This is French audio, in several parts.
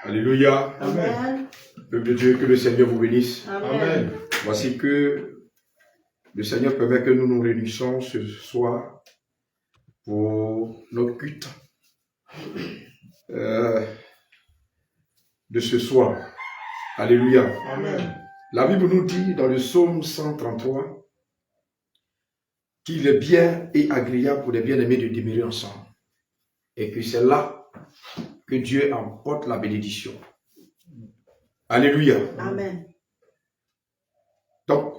Alléluia. Amen. Peuple de Dieu, que le Seigneur vous bénisse. Amen. Voici que le Seigneur permet que nous nous réunissions ce soir pour notre culte de ce soir. Alléluia. Amen. La Bible nous dit dans le psaume 133 qu'il est bien et agréable pour les bien-aimés de demeurer ensemble. Et que c'est là que Dieu emporte la bénédiction. Alléluia. Amen. Donc,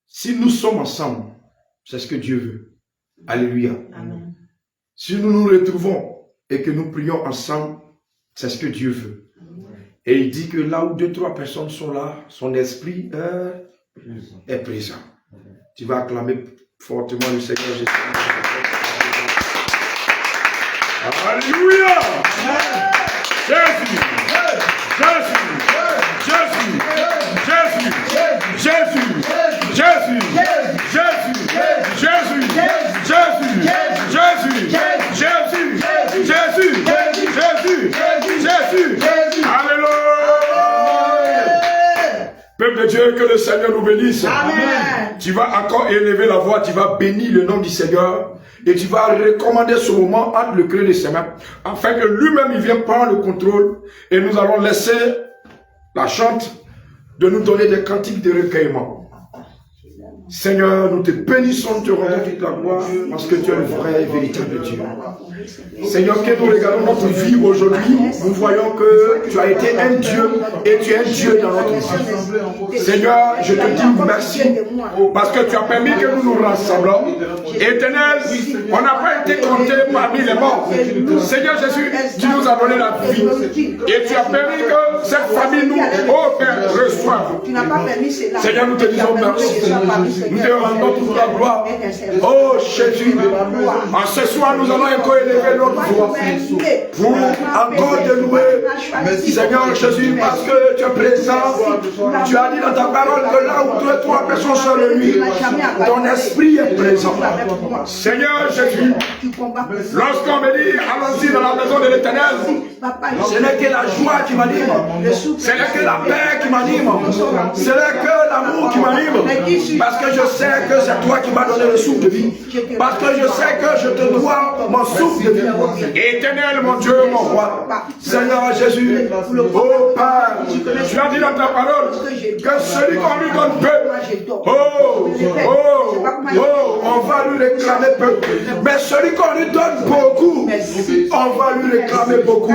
si nous sommes ensemble, c'est ce que Dieu veut. Alléluia. Amen. Si nous nous retrouvons et que nous prions ensemble, c'est ce que Dieu veut. Et il dit que là où 2-3 personnes sont là, son esprit est présent. Tu vas acclamer fortement le Seigneur Jésus. Alléluia. Jésus. Jésus. Jésus. Jésus. Jésus. Jésus. Jésus. Jésus. Jésus. Jésus. Jésus. Jésus. Alléluia. Peuple de Dieu, que le Seigneur nous bénisse. Amen. Tu vas encore élever la voix, tu vas bénir le nom du Seigneur et tu vas recommander ce moment entre le creux de ses mains afin que lui-même il vienne prendre le contrôle et nous allons laisser la chante de nous donner des cantiques de recueillement. Seigneur, nous te bénissons, nous te rendons toute la gloire parce que tu es le vrai et véritable Dieu. Seigneur, que nous regardons notre vie aujourd'hui, nous voyons que tu as été un Dieu et tu es un Dieu dans notre vie. Seigneur, je te dis merci parce que tu as permis que nous nous rassemblons. Éternel, on n'a pas été compté parmi les morts. Seigneur Jésus, tu nous as donné la vie et tu as permis que cette famille nous, oh Père, reçoive. Seigneur, nous te disons merci. Nous te rendons toute la gloire. Oh Jésus, en ce soir, nous allons encore élever notre voix pour encore te louer. Seigneur Jésus, parce que tu es présent. Tu as dit dans ta parole que là où 2 ou 3 personnes sont réunies, ton esprit est présent. Seigneur Jésus, lorsqu'on me dit allons-y dans la maison de l'Éternel, ce n'est que la joie qui m'anime, ce n'est que la paix qui m'anime, ce n'est que l'amour qui m'anime, parce que je sais que c'est toi qui m'as donné le souffle de vie, parce que je sais que je te dois mon souffle de vie. Éternel, mon Dieu, mon roi, Seigneur Jésus, oh Père, tu as dit dans ta parole que celui qu'on lui donne peu, on va lui réclamer peu, mais celui qu'on lui donne beaucoup, on va lui réclamer beaucoup.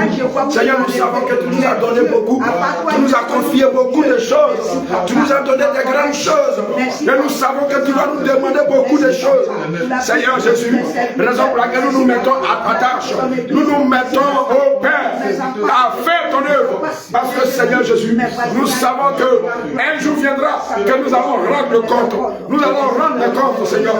Seigneur, nous savons que tu nous as donné beaucoup, tu nous as confié beaucoup de choses, tu nous as donné des grandes choses, et nous savons que tu vas nous demander beaucoup de choses. Seigneur Jésus, raison pour laquelle nous nous mettons à ta tâche, nous nous mettons au Père à faire ton œuvre, parce que Seigneur Jésus, nous savons qu'un jour viendra que nous allons rendre le compte, nous allons rendre le compte, Seigneur.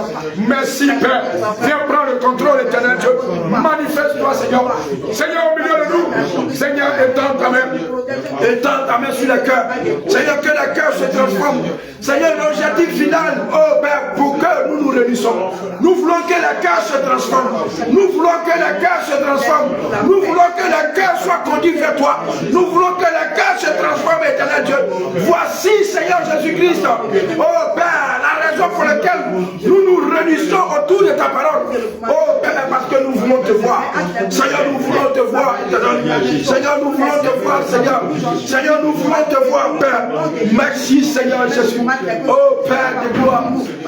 Merci Père, viens prendre le contrôle, éternel Dieu, manifeste-toi Seigneur. Seigneur, au milieu de nous, Seigneur, étends ta main sur le cœur, Seigneur, que le cœur se transforme. Seigneur, l'objectif final, oh Père, pour que nous nous réunissons, nous voulons que le cœur se transforme, nous voulons que le cœur se transforme, nous voulons que le cœur soit conduit vers toi, nous voulons que le cœur se transforme, éternel Dieu. Voici, Seigneur Jésus-Christ, oh Père, la raison pour laquelle nous nous réunissons autour de ta parole, oh Père, parce que nous voulons te voir, Seigneur, nous voulons te voir, éternel. Seigneur, nous voulons te voir, Seigneur, Seigneur, nous voulons te voir, Père. Merci, Seigneur Jésus. Oh Père de gloire,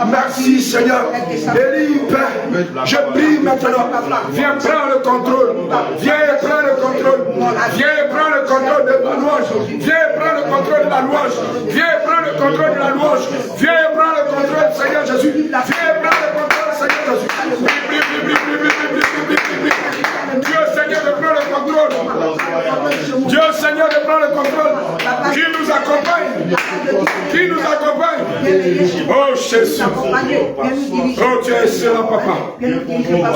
merci Seigneur. Élie, Père, je prie maintenant. Viens prendre le contrôle. Viens prendre le contrôle. Viens prendre le contrôle de la louange. Viens prendre le contrôle de la louange. Viens prendre le contrôle de la louange. Viens prendre le contrôle, Seigneur Jésus. Viens prendre le contrôle, Seigneur Jésus. Dieu Seigneur de prendre le contrôle. Dieu Seigneur de prendre le contrôle. Qui nous accompagne. Qui nous accompagne. Oh Jésus. Oh tu es excellent papa.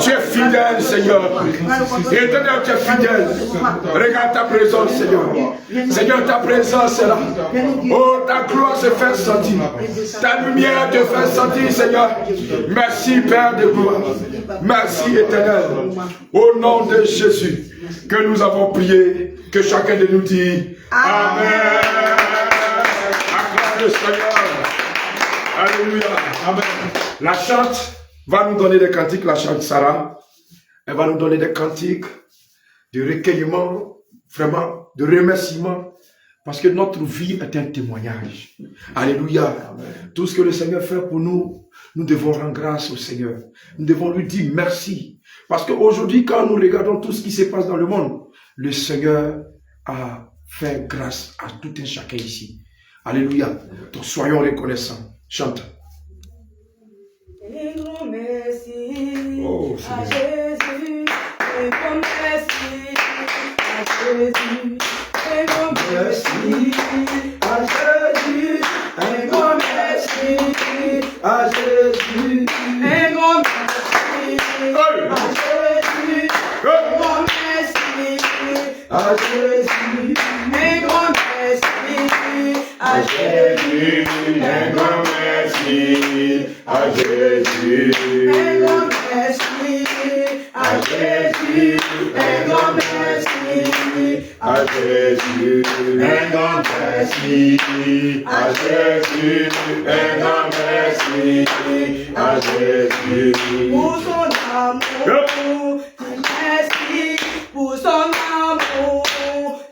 Tu es fidèle Seigneur. Éternel tu es fidèle. Regarde ta présence Seigneur. Seigneur ta présence est là. Oh ta gloire se fait sentir. Ta lumière te fait sentir Seigneur. Merci Père de gloire. Merci éternel. Au nom de Jésus. que nous avons prié, que chacun de nous dit Amen. Acclame le Seigneur. Alléluia. Amen. La chante va nous donner des cantiques, la chante Sarah. Elle va nous donner des cantiques de recueillement, vraiment, de remerciement. Parce que notre vie est un témoignage. Alléluia. Amen. Tout ce que le Seigneur fait pour nous, nous devons rendre grâce au Seigneur. Nous devons lui dire merci. Parce qu'aujourd'hui, quand nous regardons tout ce qui se passe dans le monde, le Seigneur a fait grâce à tout un chacun ici. Alléluia. Donc soyons reconnaissants. Chante. Un grand merci Oh, à Jésus. Un grand merci à Jésus. Un grand merci à Jésus. Un grand merci à Jésus. Un grand merci à Jésus. Un grand merci à Jésus. Un grand merci à Jésus. Un grand merci à Jésus. Un grand merci à Jésus. Un grand merci À Jésus, un grand merci. À Jésus, un grand merci. À Jésus. pour son amour. Dis merci pour son amour.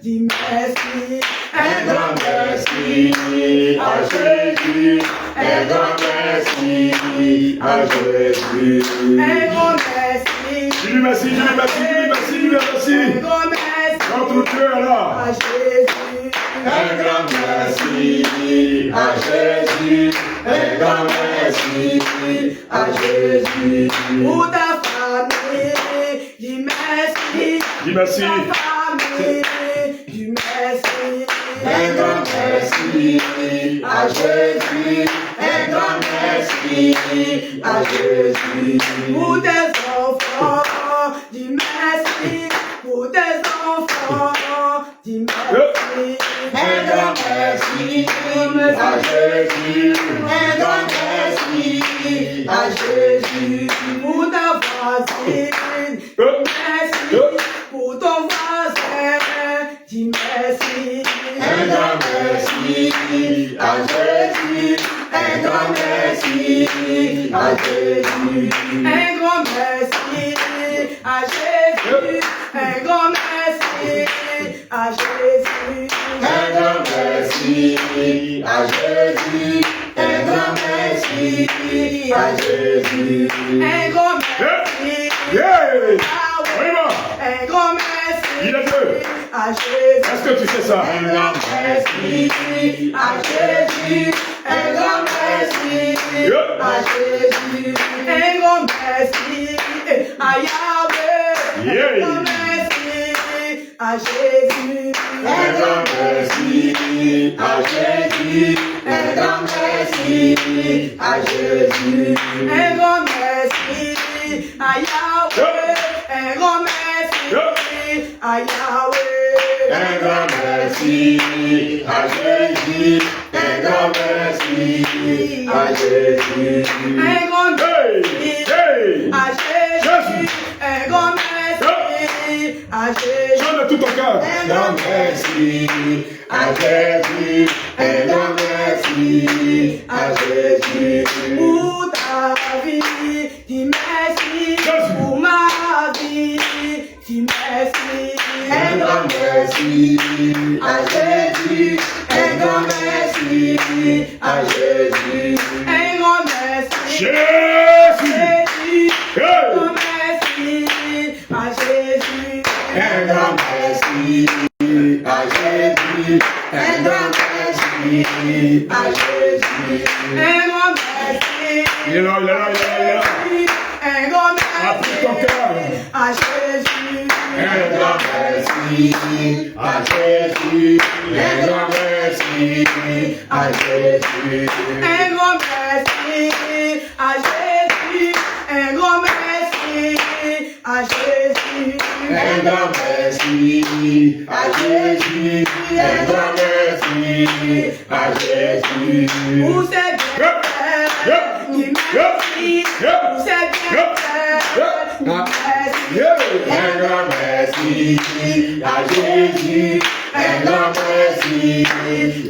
Dis merci. Un grand merci À Jésus, un grand merci. À Jésus. Un grand merci. Dis-lui merci, dis-lui merci, dis-lui merci, dis-lui merci. Un grand merci Notre Dieu est là. à Jésus. Un grand merci à Jésus. Un grand merci à Jésus. Pour ta famille, dis merci. Dis merci. Ta famille, dis merci. Un grand merci à Jésus. Un grand merci à Jésus. Pour tes enfants, dis merci. Pour tes enfants, dis merci. Un grand merci à Jésus. Un grand merci à Jésus. Pour ta voisine, merci. Pour ton voisin, dis merci. Un grand merci à Jésus. Un grand merci à Jésus. Un grand merci à Jésus. Un grand merci à Jésus. Un grand merci à Jésus. Un grand merci à Jésus. Un grand merci. Yeah! Un grand merci Il est Dieu. à Jésus. Est-ce que tu sais ça? Un grand merci à Jésus. Un grand merci à Jésus. Un grand merci à Yahweh. Un grand merci à Jésus. Un grand merci à Jésus. Un grand merci à Jésus. Un grand merci à Yahweh. Un grand merci à Yahweh. Un grand merci à Jésus. Un grand merci à Jésus. Un grand Hey! Hey! à Jésus. Un grand merci à Jésus. Chante de tout ton cœur. Un grand merci à Jésus. Un grand merci à Jésus. Pour ta vie, dis merci. Pour ma vie, dis merci. Un grand merci à Jésus. Un grand merci à Jésus. Un grand merci. Jésus. Jésus. Hey! Un grand merci à Jésus. Un grand merci à Jésus. Un grand merci à Jésus. Un grand merci. Il est là, il est là, il est là, il est là. Un grand Appuie ton cœur. merci à Jésus. Un grand merci à Jésus. Un grand merci à Jésus. Un grand merci à Jésus. Un grand merci à Jésus. Un grand merci à Jésus. Un grand merci à Jésus. Pour ses bienfaits, dis merci. Pour ses bienfaits, dis merci. Un grand merci merci à Jésus, un grand merci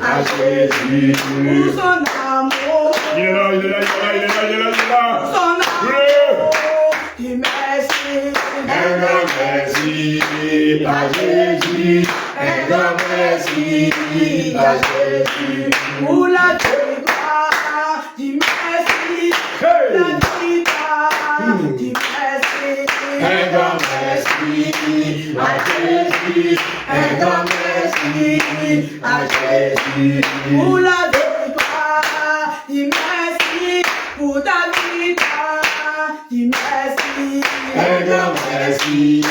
à Jésus pour son amour. Il est là, il est là, il est là, il est là, il est là, il est là. Son amour, dis merci. Un grand merci à Jésus, un grand merci à Jésus pour la victoire. Dis merci, la victoire. Dis merci, un grand merci à Jésus, un grand merci à Jésus pour la victoire. Dis merci pour ta victoire. Dis merci, un grand merci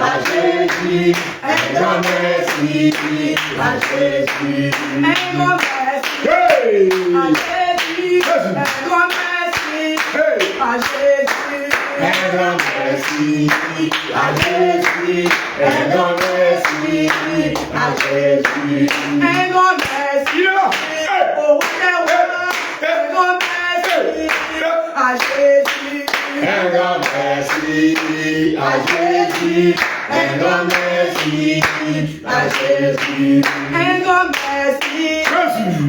à Jésus, un grand merci à Jésus, un grand merci à Jésus, un grand merci à Jésus, un grand merci à Jésus, un grand merci à Jésus, un grand merci au roi, un grand merci à Jésus, un grand merci à Jésus, un grand merci à Jésus, un grand merci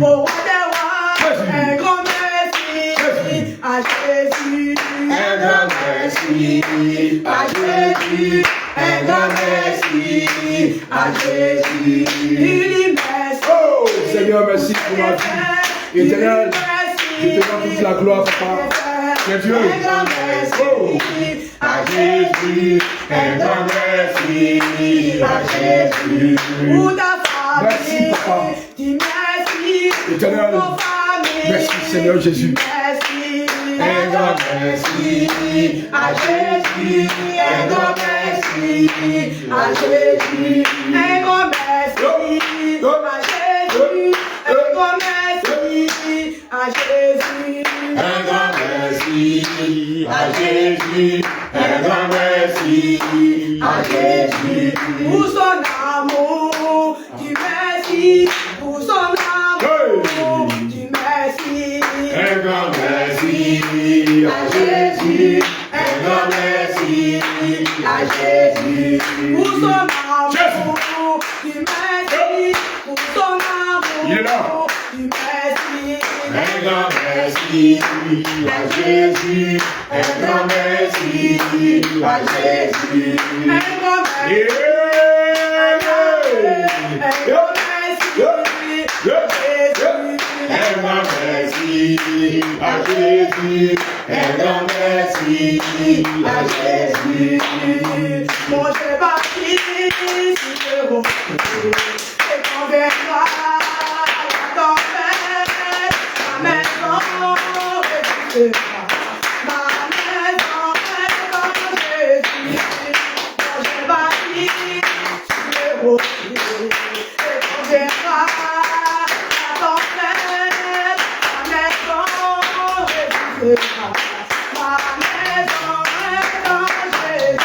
au roi des rois, un grand merci à Jésus, un grand merci à Jésus, un grand merci à Jésus. Il merci. Oh Seigneur, merci pour ma vie. Éternel, je te rends toute la gloire, Papa. Que Dieu. Oh. À Jésus, un grand merci à Jésus. Pour ta famille, merci, Papa. Dis merci. Éternel, pour ta famille. Merci Seigneur Jésus. Merci. Un grand merci à Jésus, un grand merci à Jésus, un grand merci à Jésus, un grand merci à Jésus, un grand merci à Jésus, un grand merci à Jésus pour son amour, dis merci pour son amour, dis merci, un grand merci à Jésus, un grand merci à Jésus pour son amour, dis merci pour son amour, Il est là. dis merci, un grand merci à Jésus, un grand merci à Jésus, un grand merci, un grand merci un grand merci à Jésus, un grand merci à Jésus. Mon Dieu baptise sur le rocher, et quand viendra la tempête, ma maison résistera. Ma maison restera en Jésus. Mon Dieu baptise sur le rocher, et quand viendra la tempête, ma maison résistera. Ma maison restera en Jésus.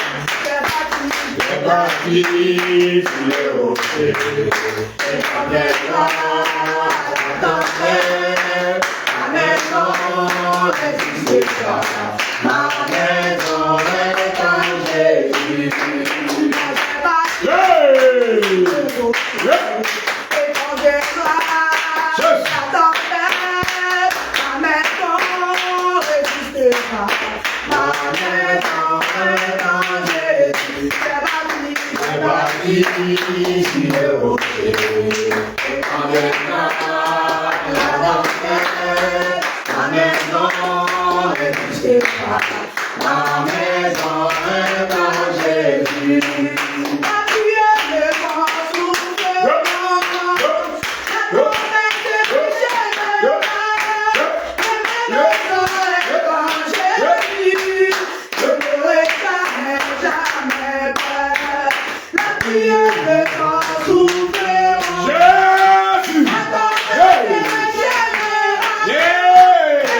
C'est bâti sur le rocher, et quand viendra la tempête, ma maison résistera. Ma maison restera en Jésus. C'est bâti sur le rocher, et quand viendra la tempête, ma maison résistera. Ma maison restera en Jésus. C'est bâti sur le rocher, et quand viendra la tempête, ma maison résistera. Ma maison restera en Jésus. Appuyez le vent, souffle le vent, la tempête déchaînera. Ma maison restera en Jésus. Je n'aurai jamais peur. Appuyez le vent, souffle le vent, Jésus. la tempête déchaînera.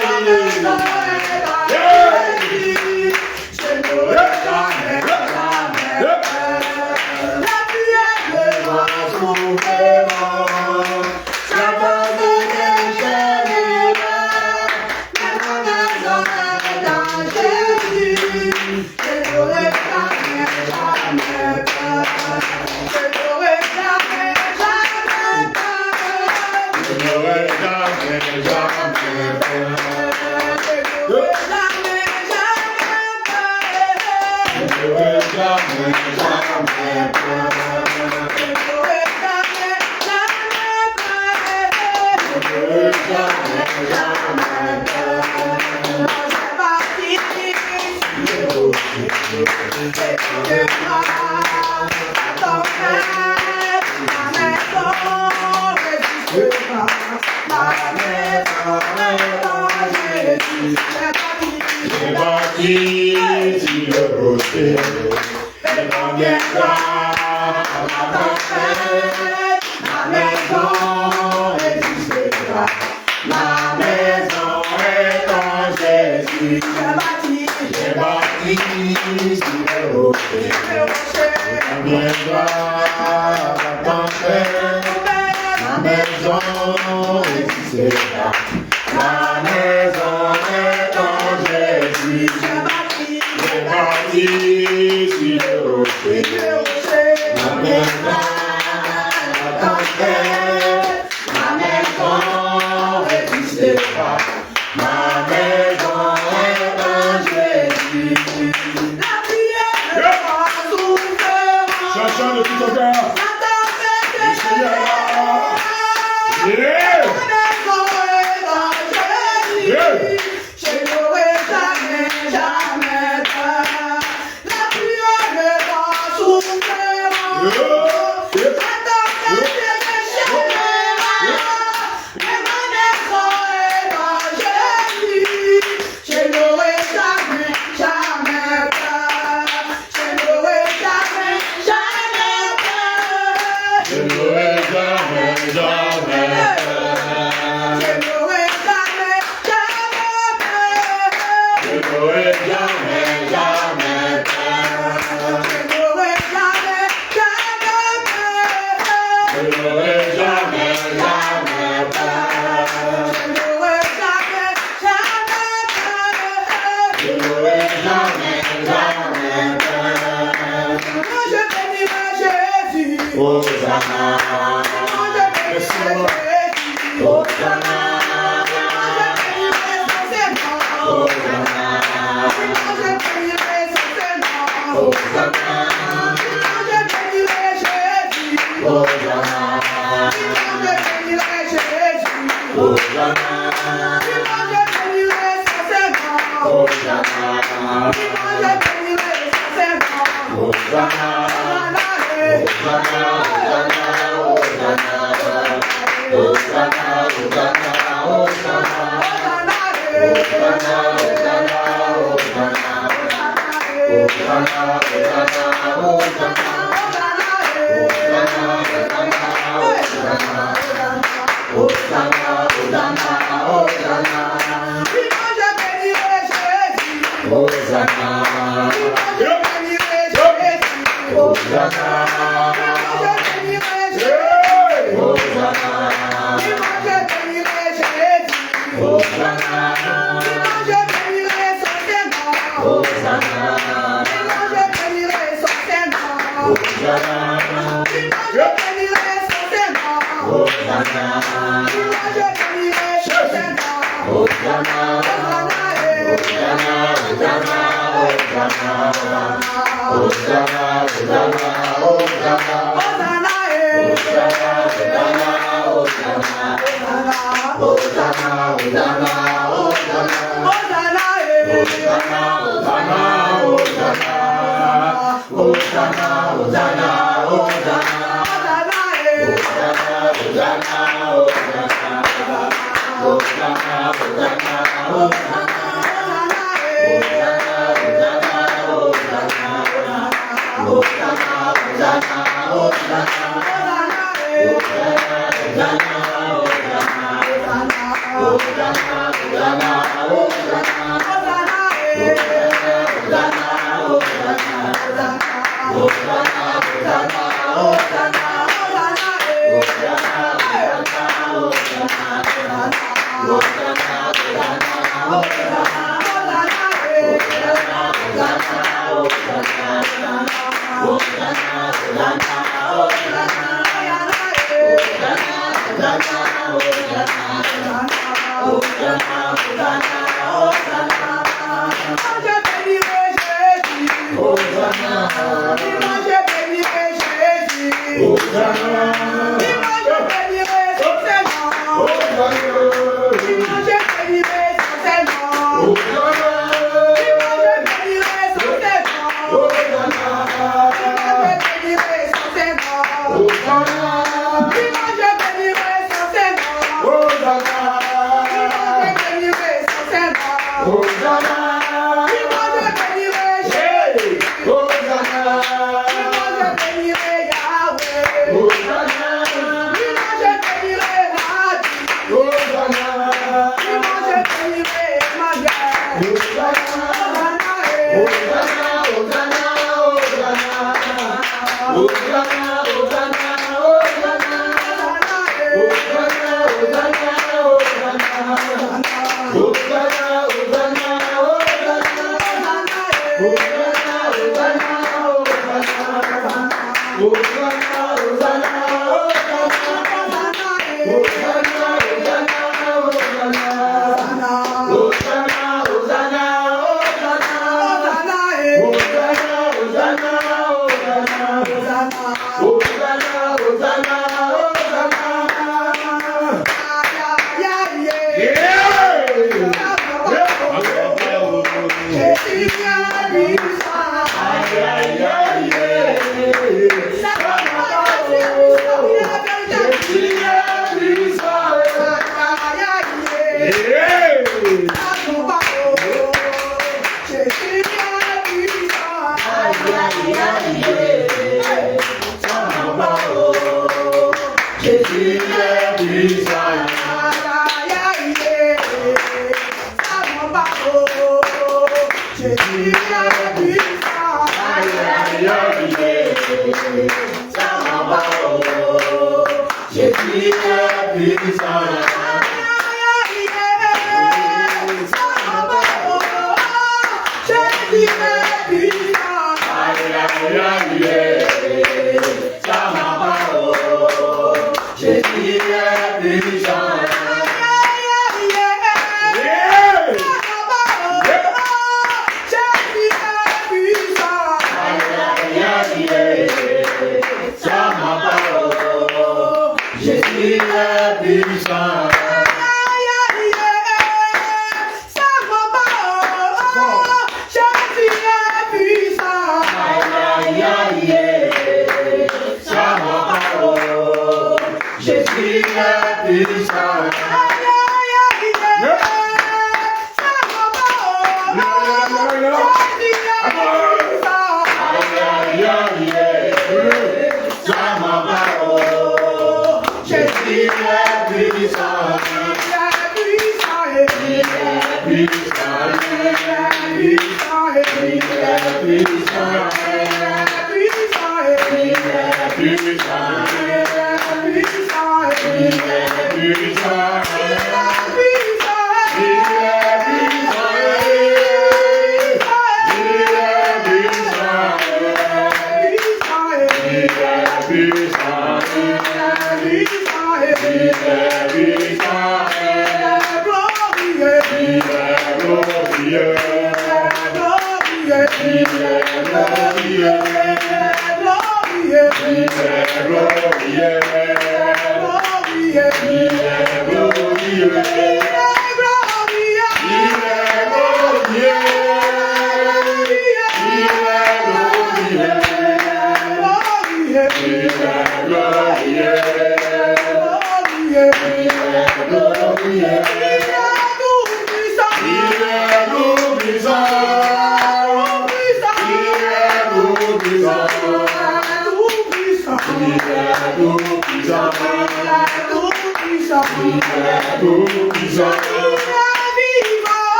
Ma maison restera en Jésus. Hosanna,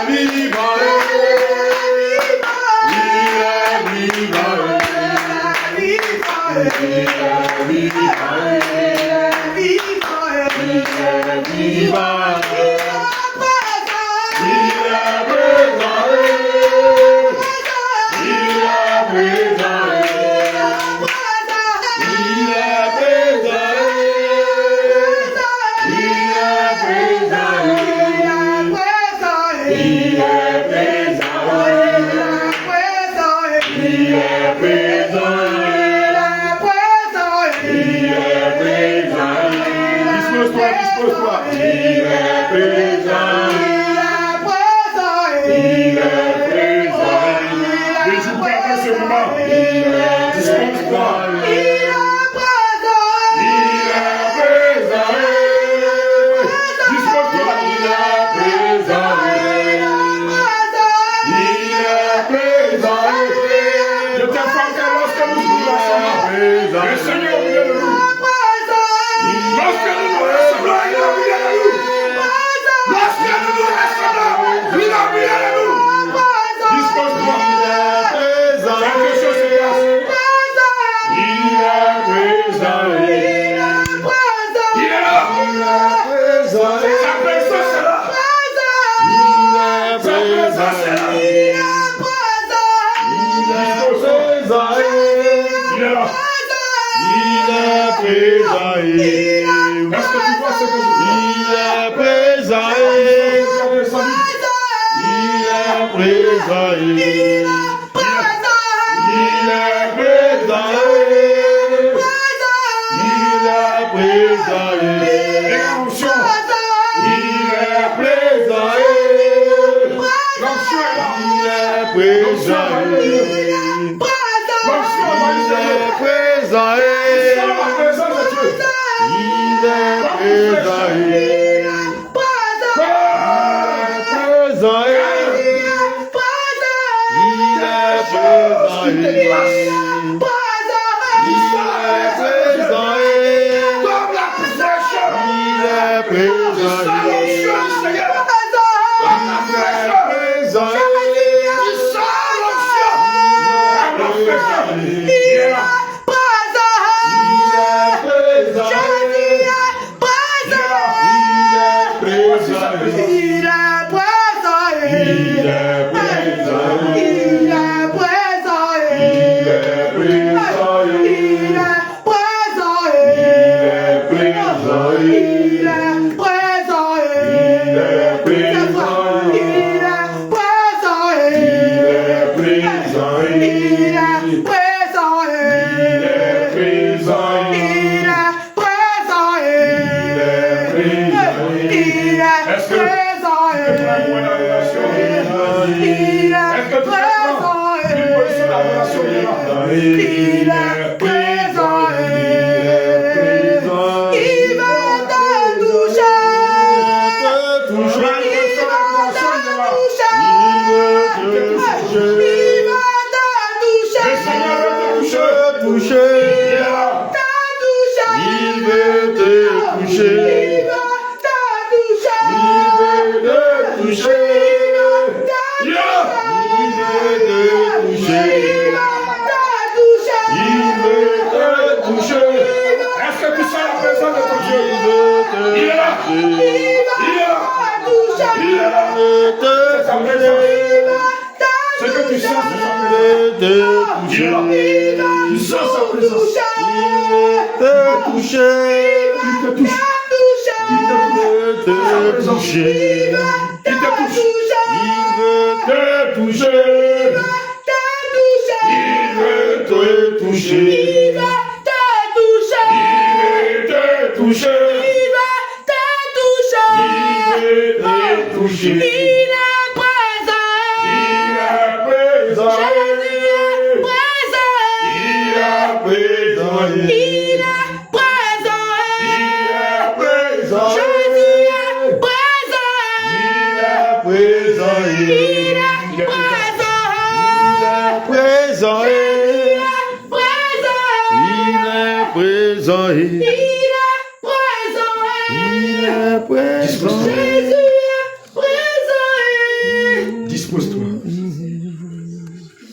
Viva!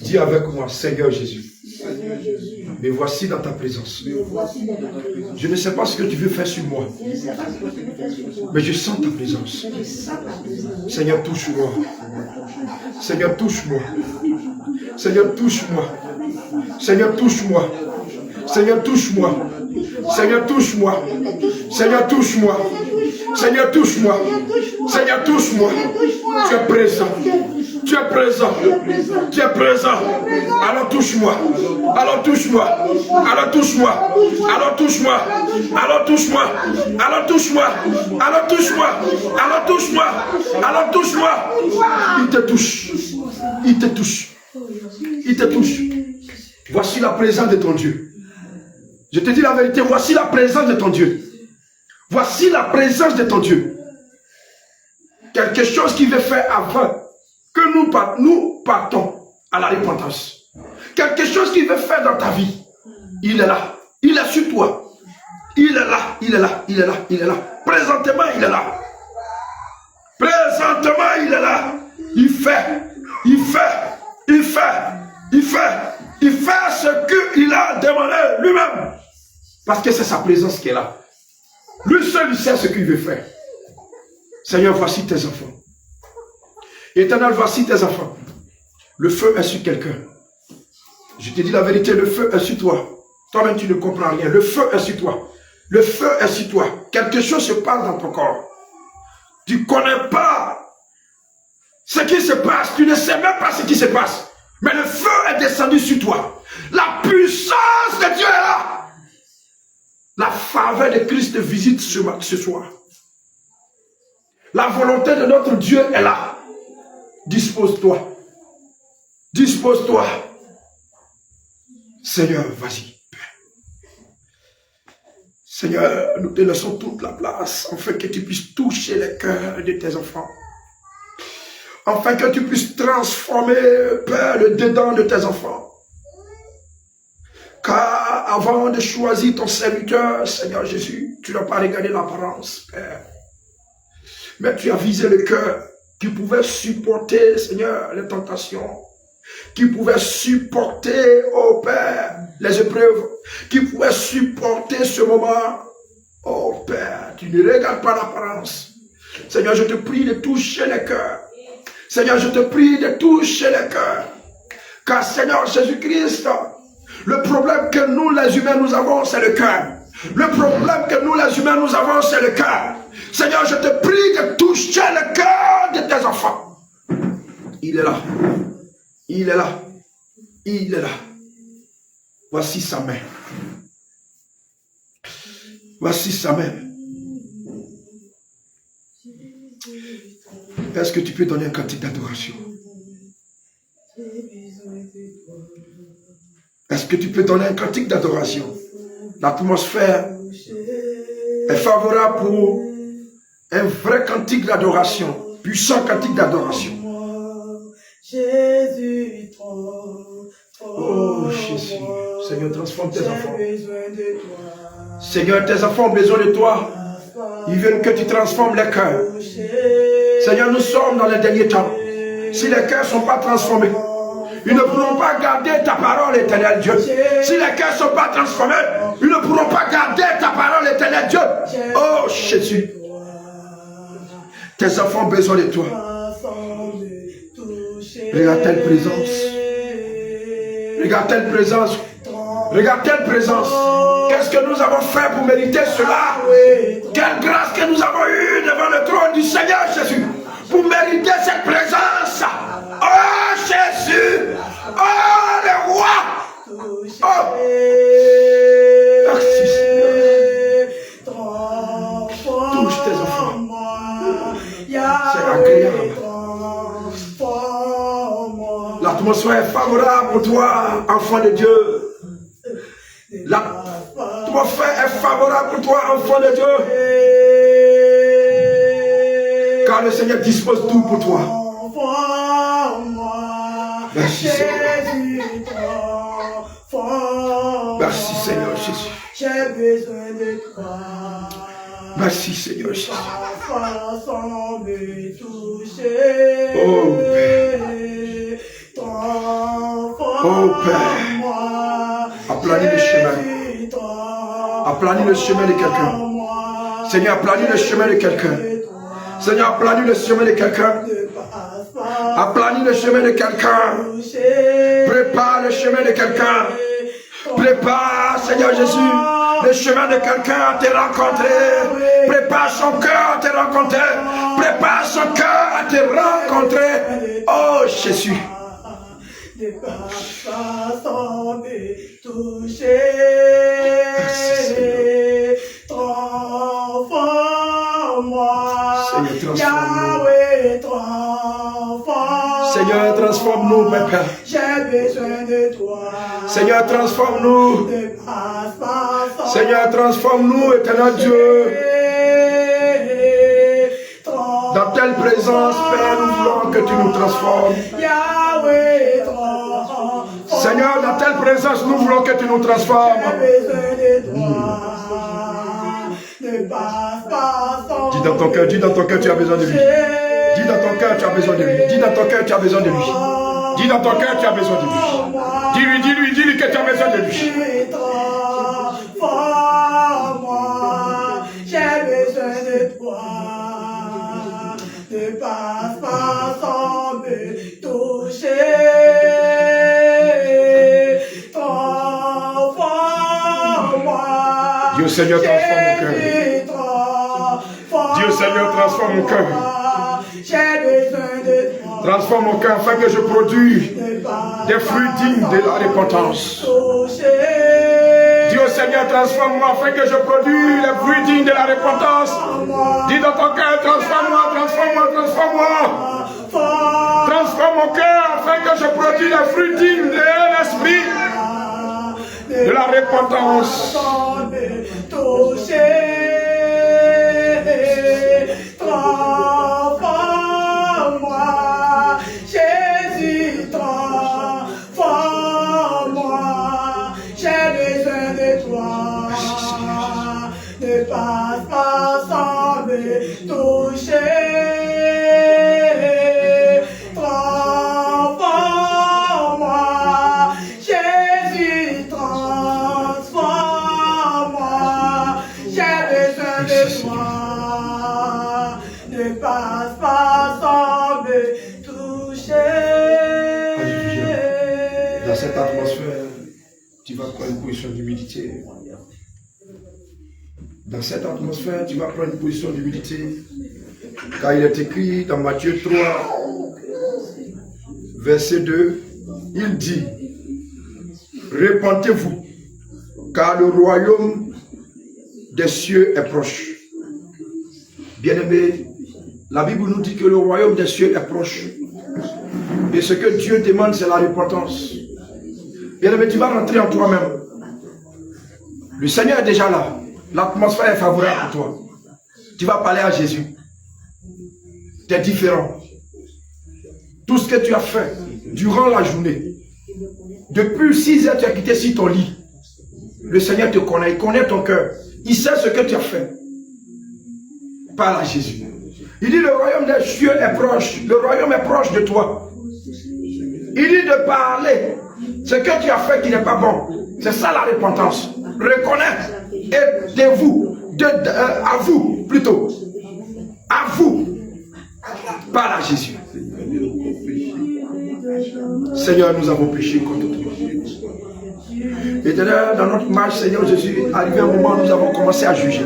Dis avec moi, Seigneur Jésus, Me voici dans ta présence. Je ne sais pas ce que tu veux faire sur moi. Mais je sens ta présence. Seigneur, touche-moi. Seigneur, touche-moi. Seigneur, touche-moi. Seigneur, touche-moi. Seigneur, touche-moi. Seigneur, touche-moi. Seigneur, touche-moi. Seigneur, touche-moi. Seigneur, touche-moi. Tu es présent. Tu es présent. Tu es présent. Alors touche-moi. Alors touche-moi. Alors touche-moi. Alors touche-moi. Alors touche-moi. Alors touche-moi. Alors touche-moi. Alors touche-moi. Alors touche-moi. Il te touche. Il te touche. Il te touche. Voici la présence de ton Dieu. Je te dis la vérité, voici la présence de ton Dieu. Voici la présence de ton Dieu. Quelque chose qui veut faire avant que nous partons à la repentance. Quelque chose qu'il veut faire dans ta vie. Il est là. Il est sur toi. Il est là. Il est là. Il est là. Il est là. Présentement, il est là. Présentement, il est là. Il fait. Il fait. Il fait. Il fait. Il fait ce qu'il a demandé lui-même. Parce que c'est sa présence qui est là. Lui seul, il sait ce qu'il veut faire. Seigneur, voici tes enfants. Éternel, voici tes enfants. Le feu est sur quelqu'un. Je te dis la vérité, le feu est sur toi. Toi-même, tu ne comprends rien. Le feu est sur toi. Le feu est sur toi. Quelque chose se passe dans ton corps. Tu ne connais pas ce qui se passe. Tu ne sais même pas ce qui se passe. Mais le feu est descendu sur toi. La puissance de Dieu est là. La faveur de Christ te visite ce soir. La volonté de notre Dieu est là. Dispose-toi. Dispose-toi. Seigneur, vas-y. Seigneur, nous te laissons toute la place, afin que tu puisses toucher les cœurs de tes enfants. Afin que tu puisses transformer, Père, le dedans de tes enfants. Car avant de choisir ton serviteur, Seigneur Jésus, tu n'as pas regardé l'apparence, Père. Mais tu as visé le cœur qui pouvait supporter, Seigneur, les tentations. Qui pouvait supporter, oh Père, les épreuves. Qui pouvait supporter ce moment. Oh Père, tu ne regardes pas l'apparence. Seigneur, je te prie de toucher les cœurs. Seigneur, je te prie de toucher les cœurs. Car Seigneur Jésus-Christ, le problème que nous les humains nous avons, c'est le cœur. Le problème que nous les humains nous avons, c'est le cœur. Seigneur, je te prie de toucher le cœur de tes enfants. Il est là. Il est là. Il est là. Voici sa main. Voici sa main. Est-ce que tu peux donner un cantique d'adoration? Est-ce que tu peux donner un cantique d'adoration? L'atmosphère est favorable pour un vrai cantique d'adoration, puissant cantique d'adoration. Oh Jésus, Seigneur, transforme tes enfants. Seigneur, tes enfants ont besoin de toi. Ils veulent que tu transformes les cœurs. Seigneur, nous sommes dans les derniers temps. Si les cœurs ne sont pas transformés, ils ne pourront pas garder ta parole, éternel Dieu. Si les cœurs ne sont pas transformés, ils ne pourront pas garder ta parole, éternel Dieu. Oh Jésus, tes enfants ont besoin de toi. Regarde telle présence. Regarde telle présence. Regarde telle présence. Qu'est-ce que nous avons fait pour mériter cela? Quelle grâce que nous avons eue devant le trône du Seigneur Jésus pour mériter cette présence. Oh Jésus. Oh le roi. Oh. Merci Seigneur. Touche tes enfants. C'est agréable. L'atmosphère est favorable pour toi, enfant de Dieu. L'atmosphère est favorable pour toi, enfant de Dieu. Car le Seigneur dispose tout pour toi. Merci Seigneur. Merci Seigneur Jésus. J'ai besoin de toi. Merci Seigneur Jésus. Oh Père. Oh Père. aplanis le chemin. Aplanis le chemin de quelqu'un. Seigneur, aplanis le chemin de quelqu'un. Seigneur, aplanis le chemin de quelqu'un. Aplanis le chemin de quelqu'un. Prépare le chemin de quelqu'un. Prépare, Seigneur Jésus, le chemin de quelqu'un à te rencontrer. Prépare son cœur à te rencontrer. Prépare son cœur à te rencontrer. Oh Jésus. De façon de toucher. Transforme-moi. Yahweh, transforme-moi. Seigneur, transforme-nous, mon Père. J'ai besoin de toi. Seigneur, transforme-nous. Seigneur, transforme-nous, éternel Dieu. Dans telle présence, Père, nous voulons que tu nous transformes. Seigneur, dans telle présence, nous voulons que tu nous transformes. Dis dans ton cœur, tu as besoin de lui. Dis dans ton cœur, tu as besoin de lui. Dis dans ton cœur, tu as besoin de lui. Dis dans ton cœur, tu as besoin de lui. Dis-lui que tu as besoin de lui. J'ai besoin de toi. Ne passe pas sans me toucher. Transforme-moi. Dieu Seigneur, transforme mon cœur. Dieu Seigneur, transforme mon cœur. J'ai besoin de toi. Transforme mon cœur afin que je produise des fruits dignes de la repentance. Dieu Seigneur, transforme-moi afin que je produise les fruits dignes de la repentance. Dis dans ton cœur, transforme-moi, transforme-moi, transforme-moi. Transforme mon cœur afin que je produise les fruits dignes de l'esprit de la repentance. Transforme-moi, Jésus, transforme-moi. J'ai besoin de toi. Ne passe pas sans me toucher. Transforme-moi, Jésus, transforme-moi. J'ai besoin de toi. Ne passe pas sans me toucher. Dans cette atmosphère, tu vas prendre une position d'humilité. Dans cette atmosphère, tu vas prendre une position d'humilité. Car il est écrit dans Matthieu 3, verset 2, il dit, repentez-vous, car le royaume des cieux est proche. Bien-aimés, la Bible nous dit que le royaume des cieux est proche. Et ce que Dieu demande, c'est la repentance. Bien-aimé, tu vas rentrer en toi-même. Le Seigneur est déjà là. L'atmosphère est favorable pour toi. Tu vas parler à Jésus. Tu es différent. Tout ce que tu as fait durant la journée, depuis 6 heures, tu as quitté sur ton lit. Le Seigneur te connaît, il connaît ton cœur. Il sait ce que tu as fait. Parle à Jésus. Il dit, le royaume des cieux est proche. Le royaume est proche de toi. Il dit de parler ce que tu as fait qui n'est pas bon. C'est ça la repentance. Reconnaître. Aidez-vous. À vous, plutôt. À vous. Parle à Jésus. Seigneur, nous avons péché contre toi. Éternel, dans notre marche, Seigneur Jésus, arrivé un moment où nous avons commencé à juger.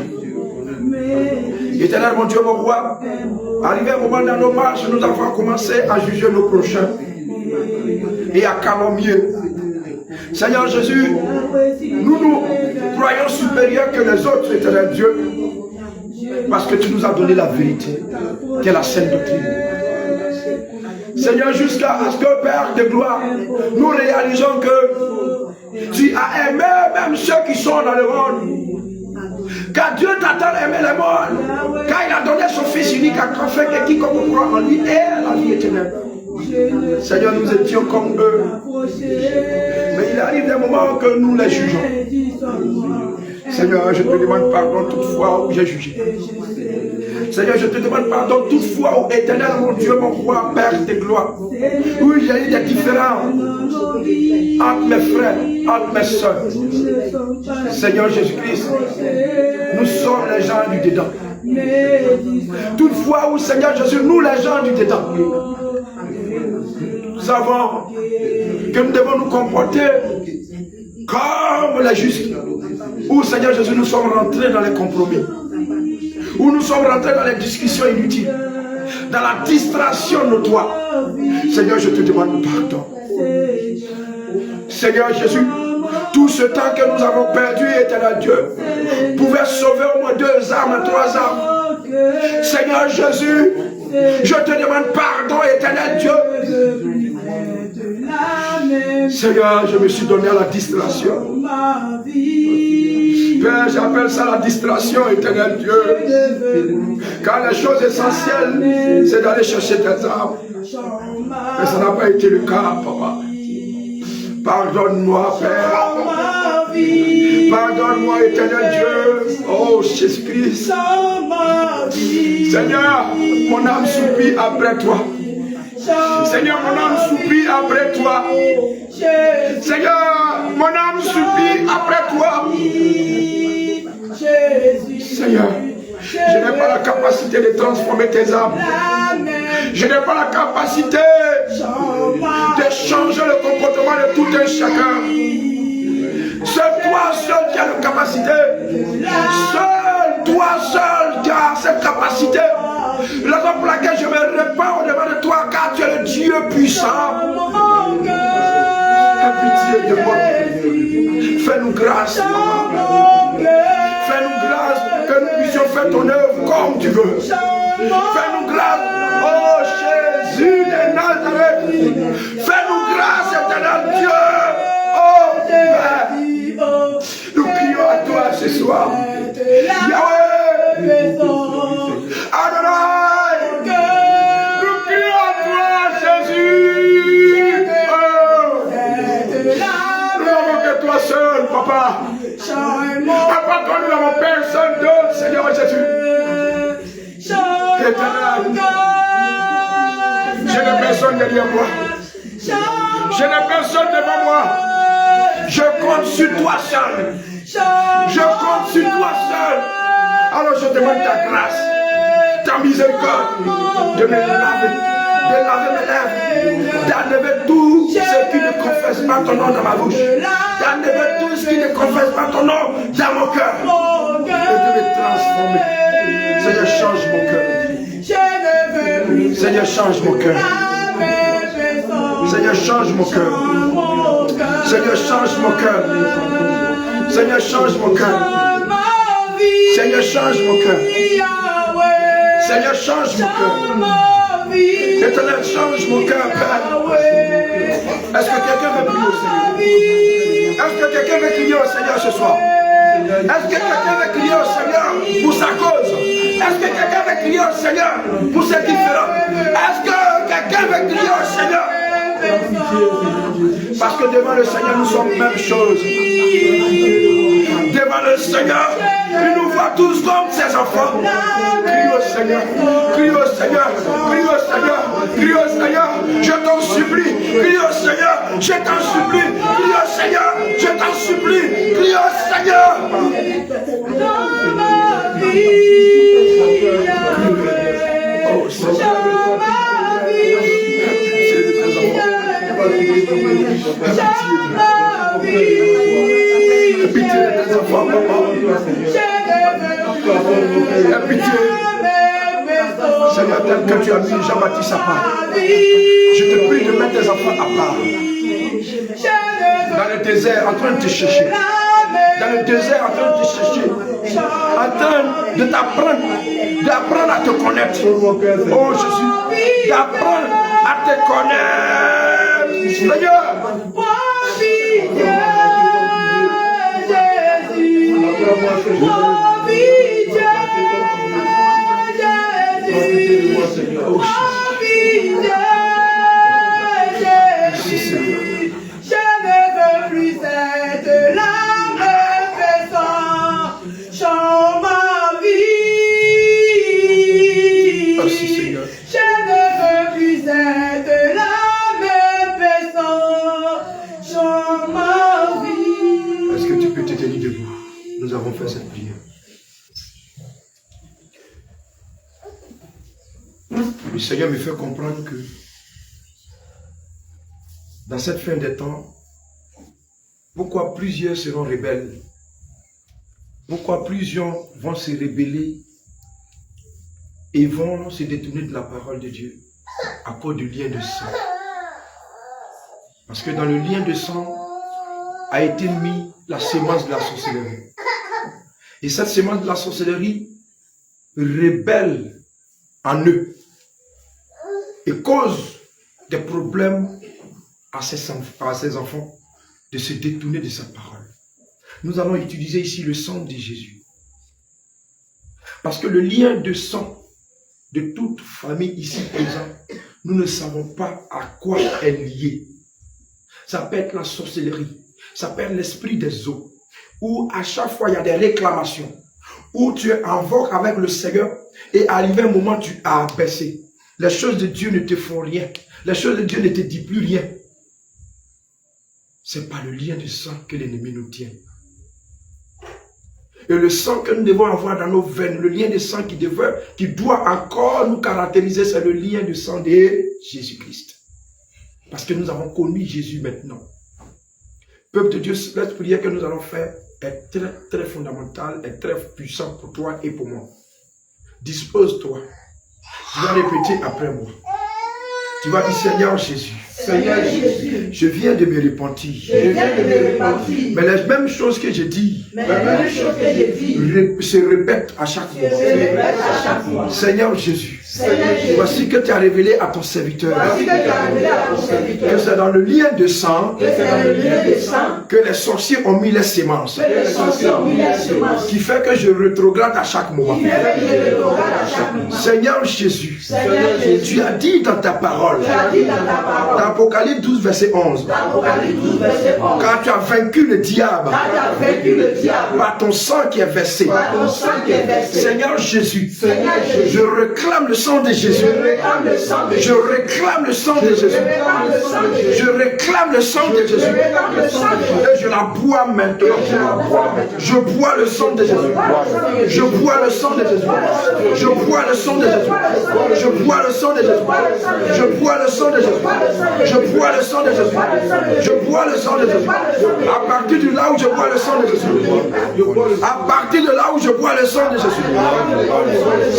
Éternel, mon Dieu, mon roi, arrivé un moment dans nos marches, nous avons commencé à juger nos prochains et à calomnier. Seigneur Jésus, nous croyons supérieurs que les autres, éternel Dieu, parce que tu nous as donné la vérité, qui est la sainte doctrine. Seigneur, jusqu'à ce que, Père de gloire, nous réalisons que tu as aimé même ceux qui sont dans le monde. Car Dieu t'a tant aimé le monde, car il a donné son Fils unique afin que quiconque croit en lui ait la vie éternelle. Seigneur, nous étions comme eux. Mais il arrive des moments que nous les jugeons. Seigneur, je te demande pardon toutefois où j'ai jugé. Seigneur, je te demande pardon toutefois, ô éternel, mon Dieu, mon roi, Père de gloire. Oui, il y a eu des différends entre mes frères, entre mes soeurs. Seigneur Jésus-Christ, nous sommes les gens du dedans. Toutefois, où Seigneur Jésus, nous les gens du dedans, nous savons que nous devons nous comporter comme les justes. Où Seigneur Jésus, nous sommes rentrés dans les compromis. Où nous sommes rentrés dans les discussions inutiles. Dans la distraction notoire. Seigneur, je te demande pardon. Seigneur Jésus, tout ce temps que nous avons perdu, éternel Dieu, pouvait sauver au moins 2 âmes, 3 âmes. Seigneur Jésus, je te demande pardon, éternel Dieu. Seigneur, je me suis donné à la distraction. Père, j'appelle ça la distraction, éternel Dieu. Car la chose essentielle, c'est d'aller chercher tes âmes. Mais ça n'a pas été le cas, papa. Pardonne-moi, Père. Pardonne-moi, éternel Dieu. Oh, Jésus-Christ. Seigneur, mon âme soupire après toi. Seigneur, mon âme soupire après toi. Seigneur, mon âme soupire après toi. Seigneur, je n'ai pas la capacité de transformer tes âmes. Je n'ai pas la capacité de changer le comportement de tout un chacun. C'est toi seul qui as la capacité. Seul, toi seul qui as cette capacité. La raison pour laquelle je me répands au-devant de toi, car tu es le Dieu puissant. Aie pitié de moi. Fais-nous grâce. Fais-nous grâce que nous puissions faire ton œuvre comme tu veux. Fais-nous grâce, oh Jésus de Nazareth. Fais-nous grâce, éternel Dieu. Oh Père, nous crions à toi ce soir. Yahweh, Adonai, nous crions à toi, Jésus. Oh, nous n'avons que toi seul, Papa. Papa, nous n'avons personne d'autre, Seigneur Jésus. Éternel, je n'ai personne derrière moi. Je n'ai personne devant moi. Je compte sur toi seul. Je compte sur toi seul. Alors je demande ta grâce, ta miséricorde, de me laver, de laver mes lèvres, d'enlever tout ce qui ne confesse pas ton nom dans ma bouche, d'enlever tout ce qui ne confesse pas ton nom dans mon cœur, et de me transformer. Seigneur, change mon cœur. Seigneur, change mon cœur. Seigneur, change mon cœur. Seigneur, change mon cœur. Seigneur, change mon cœur. Seigneur, change mon cœur. Seigneur, change mon cœur. Éternel, change mon cœur, Père. Est-ce que quelqu'un veut prier au Seigneur? Est-ce que quelqu'un veut crier au Seigneur ce soir? Est-ce que quelqu'un veut crier au Seigneur pour sa cause? Est-ce que quelqu'un veut crier au Seigneur pour ses différends? Est-ce que quelqu'un veut crier au Seigneur? Parce que devant le Seigneur, nous sommes même chose. Devant le Seigneur, il nous voit tous comme ses enfants. Crie au Seigneur, crie au Seigneur, crie au Seigneur, crie au Seigneur, je t'en supplie, crie au Seigneur, je t'en supplie, crie au Seigneur, je t'en supplie, crie au Seigneur. Oh Seigneur. Pitié de tes enfants, papa. Pitié. Seigneur, tel que tu as mis Jean-Baptiste à part, je te prie de mettre tes enfants à part. Dans le désert, en train de te chercher. Dans le désert, en train de te chercher. En train de d'apprendre à te connaître. Oh Jésus, d'apprendre à te connaître. Seigneur. Le Seigneur me fait comprendre que dans cette fin des temps, pourquoi plusieurs seront rebelles? Pourquoi plusieurs vont se rebeller et vont se détourner de la parole de Dieu à cause du lien de sang? Parce que dans le lien de sang a été mis la sémence de la sorcellerie. Et cette sémence de la sorcellerie rebelle en eux et cause des problèmes à ses enfants de se détourner de sa parole. Nous allons utiliser ici le sang de Jésus. Parce que le lien de sang de toute famille ici présente, nous ne savons pas à quoi elle est liée. Ça peut être la sorcellerie, ça peut être l'esprit des eaux, où à chaque fois il y a des réclamations, où tu es en vogue avec le Seigneur et arrivé un moment tu as abaissé. Les choses de Dieu ne te font rien, les choses de Dieu ne te disent plus rien. C'est par le lien de sang que l'ennemi nous tient. Et le sang que nous devons avoir dans nos veines, le lien de sang qui doit encore nous caractériser, c'est le lien de sang de Jésus-Christ. Parce que nous avons connu Jésus maintenant. Peuple de Dieu, cette prière que nous allons faire est très très fondamentale, est très puissante pour toi et pour moi. Dispose-toi. Tu vas répéter après moi. Tu vas dire Seigneur Jésus. Seigneur Jésus, je viens de me repentir. Mais les mêmes choses que je dis se répètent à chaque fois. Seigneur Jésus, voici que tu as révélé à ton serviteur que c'est dans le lien de sang que les sorciers ont mis les sémences, qui fait que je rétrograde à chaque moment. Seigneur Jésus, tu as dit dans ta parole, dans Apocalypse 12, verset 11, quand tu as vaincu le diable par ton sang qui est versé, Seigneur Jésus, je réclame le sang de Jésus. Je réclame le sang de Jésus. Je réclame le sang de Jésus. Et je la bois maintenant. Je bois le sang de Jésus. Je bois le sang de Jésus. Je bois le sang de Jésus. Je bois le sang de Jésus. Je bois le sang de Jésus. Je bois le sang de Jésus. Je bois le sang de Jésus. À partir de là où je bois le sang de Jésus. À partir de là où je bois le sang de Jésus.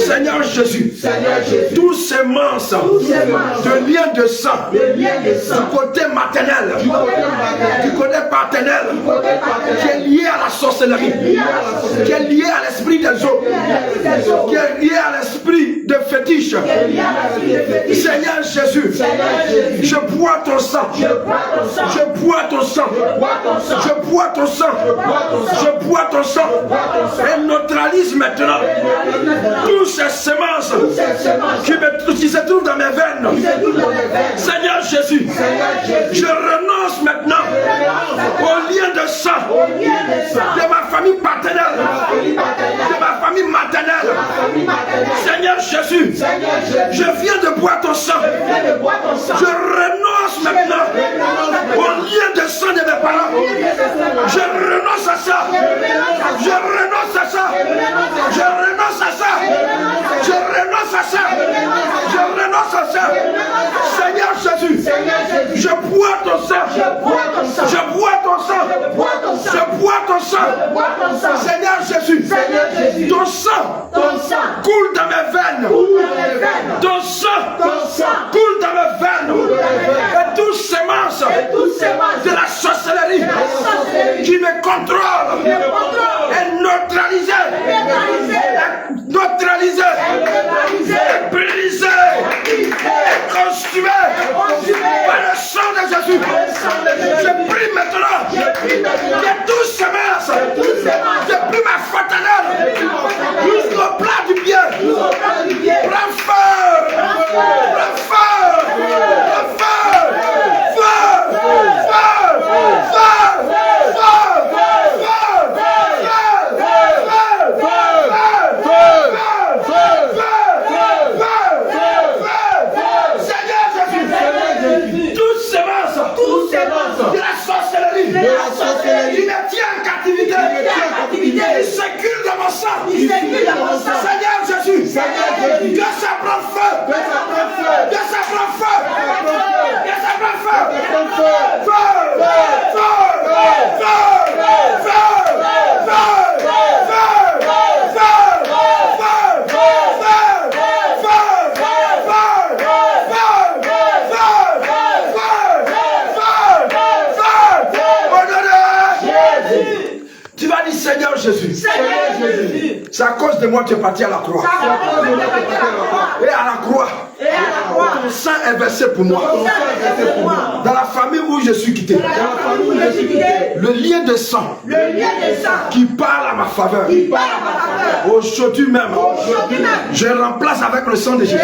Seigneur Jésus, tous ces manches de lien de sang, du côté maternel, du côté paternel, qui est lié à la sorcellerie, qui est lié à l'esprit des eaux, qui est lié à l'esprit de fétiche. Seigneur Jésus, je bois ton sang, je bois ton sang, je bois ton sang, je bois ton sang, et neutralise maintenant tous ces semences qui se trouvent dans mes veines. Seigneur Jésus, je renonce maintenant au lien de sang de ma famille paternelle, de ma famille maternelle. Seigneur Jésus, je viens de boire ton sang. Je renonce maintenant au lien de sang de mes parents. Je renonce à ça. Je renonce à ça. Je renonce à ça. Je renonce à ça. Je renonce à ça. Seigneur Jésus, je bois ton sang. Je bois ton sang. Je bois ton sang. Seigneur Jésus, ton sang coule dans mes veines. Ton sang coule dans mes veines. Et tous ces semences de la sorcellerie qui me contrôlent est neutralisée. Neutralisé, brisé, consumé par le sang de Jésus. Je prie maintenant que tous ces semences, depuis ma fatale jusqu'au plat du pied, prends feu, prends feu, prends feu, feu, feu, feu, qui me tient en captivité, il circule dans mon sang. Seigneur Jésus, que ça prenne feu, Tu vas dire Seigneur Jésus. C'est à cause de moi que tu es parti à la croix. Et à la croix. Ton sang est versé pour moi. Dans la famille où je suis quitté. Le lien de sang qui parle à ma faveur. Aujourd'hui même, je remplace avec le sang de Jésus.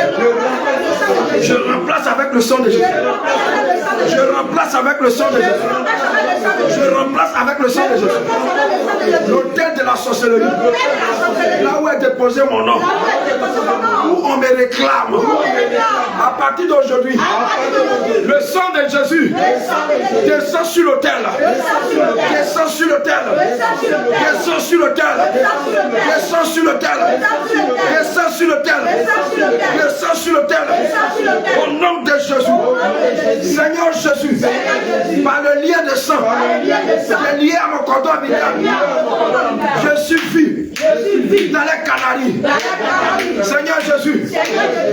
Je remplace avec le sang de Jésus. Je remplace avec le sang de Jésus. Je remplace avec le sang de Jésus. L'autel de la sorcellerie. Là où est déposé mon nom. Où on me réclame. À partir d'aujourd'hui, le sang de Jésus descend sur l'autel. Descend sur l'autel. Descend sur l'autel. Descend sur l'autel. Descend sur l'autel. Descend sur l'autel. Au nom de Jésus. Seigneur Jésus, par le lien de sang, qui est lié à mon cordon amical, je suis vu dans les Canaries. Seigneur Jésus,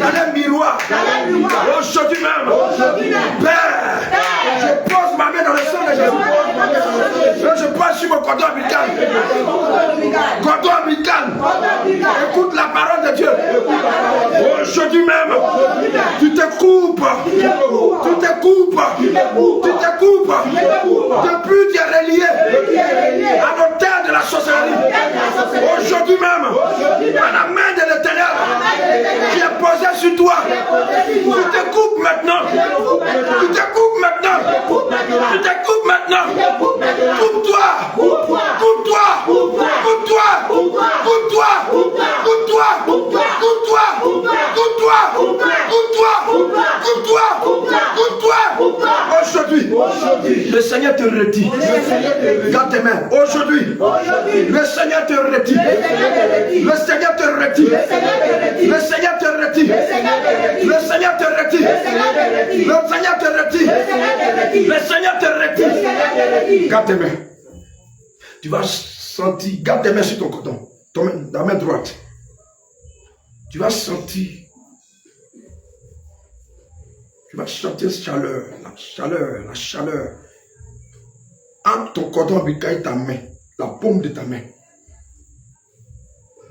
dans les miroirs. Aujourd'hui même, Père, je pose ma main dans le sang de Jésus. Je pose sur mon cordon amical. Cordon amical. Écoute la parole de Dieu. Aujourd'hui même, tu te coupes. Tu te coupes. Tu te coupes. Depuis tu es relié à l'autel de la sorcellerie. Aujourd'hui même, à la main de l'Éternel qui est posée sur toi, tu te coupes maintenant. Tu te coupes maintenant. Tu te coupes maintenant. Coupe-toi. Coupe-toi. Coupe-toi. Coupe-toi. Coupe-toi. Coupe-toi. Coupe-toi. Coupe-toi. Coupe-toi. Aujourd'hui, le Seigneur te retire. Dans tes mains. Aujourd'hui, le Seigneur te retire. Le Seigneur te retire. Le Seigneur te retire. Le Seigneur te retire. Le Seigneur te retire. Le Seigneur te retire. Garde tes mains. Tu vas sentir. Garde tes mains sur ton cordon. Ta main droite. Tu vas sentir. Tu vas sentir la chaleur entre ton cordon ombilical et ta main, la paume de ta main.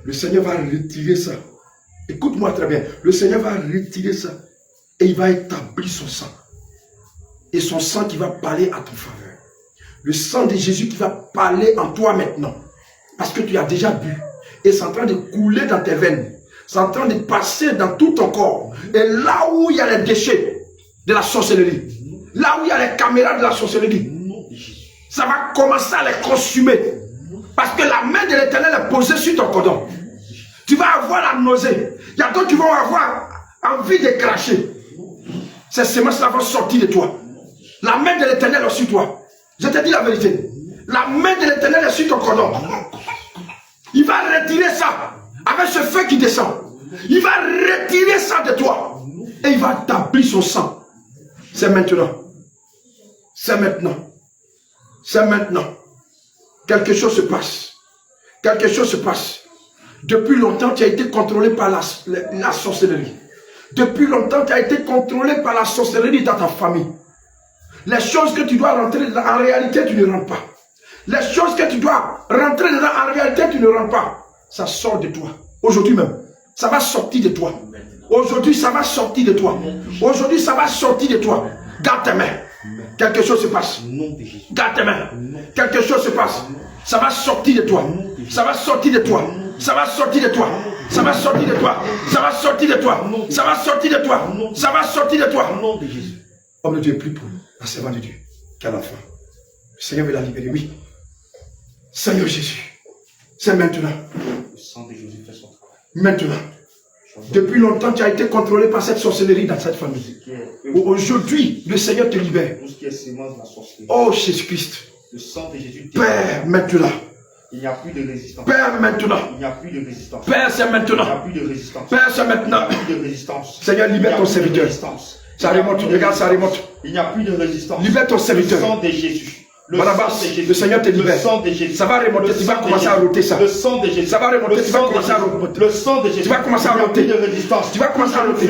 Le Seigneur va retirer ça. Écoute-moi très bien. Le Seigneur va retirer ça et il va établir son sang. Et son sang qui va parler à ton faveur. Le sang de Jésus qui va parler en toi maintenant. Parce que tu as déjà bu. Et c'est en train de couler dans tes veines. C'est en train de passer dans tout ton corps. Et là où il y a les déchets de la sorcellerie, là où il y a les caméras de la sorcellerie, ça va commencer à les consumer. Parce que la main de l'Éternel est posée sur ton cordon. Tu vas avoir la nausée. Il y a d'autres qui vont avoir envie de cracher. Ces semences-là vont sortir de toi. La main de l'Éternel est sur toi. Je te dis la vérité. La main de l'Éternel est sur ton cordon. Il va retirer ça avec ce feu qui descend. Il va retirer ça de toi. Et il va établir son sang. C'est maintenant. C'est maintenant. C'est maintenant. Quelque chose se passe. Quelque chose se passe. Depuis longtemps, tu as été contrôlé par la sorcellerie. Depuis longtemps, tu as été contrôlé par la sorcellerie dans ta famille. Les choses que tu dois rentrer dedans, en réalité, tu ne rentres pas. Les choses que tu dois rentrer dedans, en réalité, tu ne rentres pas. Ça sort de toi. Aujourd'hui même, ça va sortir de toi. Aujourd'hui, ça va sortir de toi. Aujourd'hui, ça va sortir de toi. Garde tes mains. Quelque chose se passe. Garde tes mains. Quelque chose se passe. Ça va sortir de toi. Ça va sortir de toi. Ça va sortir de toi. Ça va sortir de toi. Ça va sortir de toi. Ça va sortir de toi. Ça va sortir de toi. Homme de Dieu, prie pour la servante de Dieu. Qu'à la fin, le Seigneur veut la libérer. Oui. Seigneur Jésus, c'est maintenant. Le sang de Jésus fait son travail. Maintenant. Depuis longtemps, tu as été contrôlé par cette sorcellerie dans cette famille. Aujourd'hui, le Seigneur te libère. Tout ce qui est sémence de la sorcellerie. Oh Jésus-Christ. Le sang de Jésus. Père, maintenant. Il n'y a plus de résistance. Père, maintenant. Il n'y a plus de résistance. Père, c'est maintenant. Il n'y a plus de résistance. Père, c'est maintenant. Il n'y a plus de résistance. Seigneur, libère ton serviteur. Ça remonte, regarde, ça remonte. Il n'y a plus de résistance. Libère ton serviteur. Le sang de Jésus. Le Seigneur te libère. Ça va remonter, tu vas commencer à roter ça. Le sang de Jésus. Ça va remonter, tu vas commencer à roter. Le sang de Jésus. Tu vas commencer à roter. de résistance. Tu vas commencer à roter.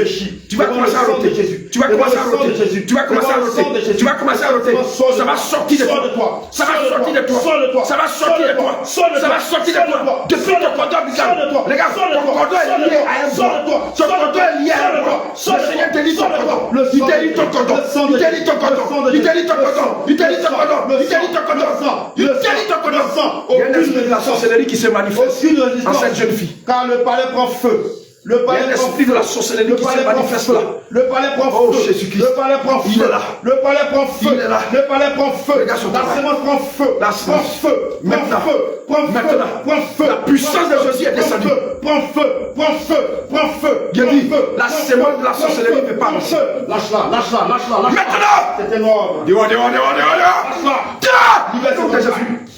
Tu vas commencer à roter. Tu vas commencer à roter. Tu vas commencer à roter. Tu vas commencer à roter. Ça va sortir de toi. Ça va sortir de toi. Ça va sortir de toi. Ça va sortir de toi. Depuis ton cordon bizarre. Regarde, ton cordon est lié à un bois. Ton cordon est lié à un bois. Le Seigneur te lit ton cordon. Il te lit ton cordon. Il te lit ton cordon. Il te lit ton cordon. Il te lit ton cordon. Il te lit ton cordon. Il te lit ton cordon. Il y a un esprit de la sorcellerie qui se manifeste en cette jeune fille. Car le palais prend feu. Le palais l'esprit de la sorcellerie qui se manifeste là. Le palais prend feu. Oh Jésus-Christ. Le palais prend feu. Il est là. Le palais prend feu. Il est là. Le palais prend feu. Regarde son La travail. sémence prend feu. La Prend sémence. feu. Maintenant. Prend feu. Prend feu. Maintenant. Prend feu. La puissance de Jésus est descendue. Prend feu. Prend feu. Prend feu. J'ai dit, la sémence de la sorcellerie ne peut pas marcher. Lâche-la. Lâche-la. Lâche-la. Maintenant. C'était mort. Dehors, dehors, dehors, dehors, dehors. Lâche-la. Libère ses entrailles.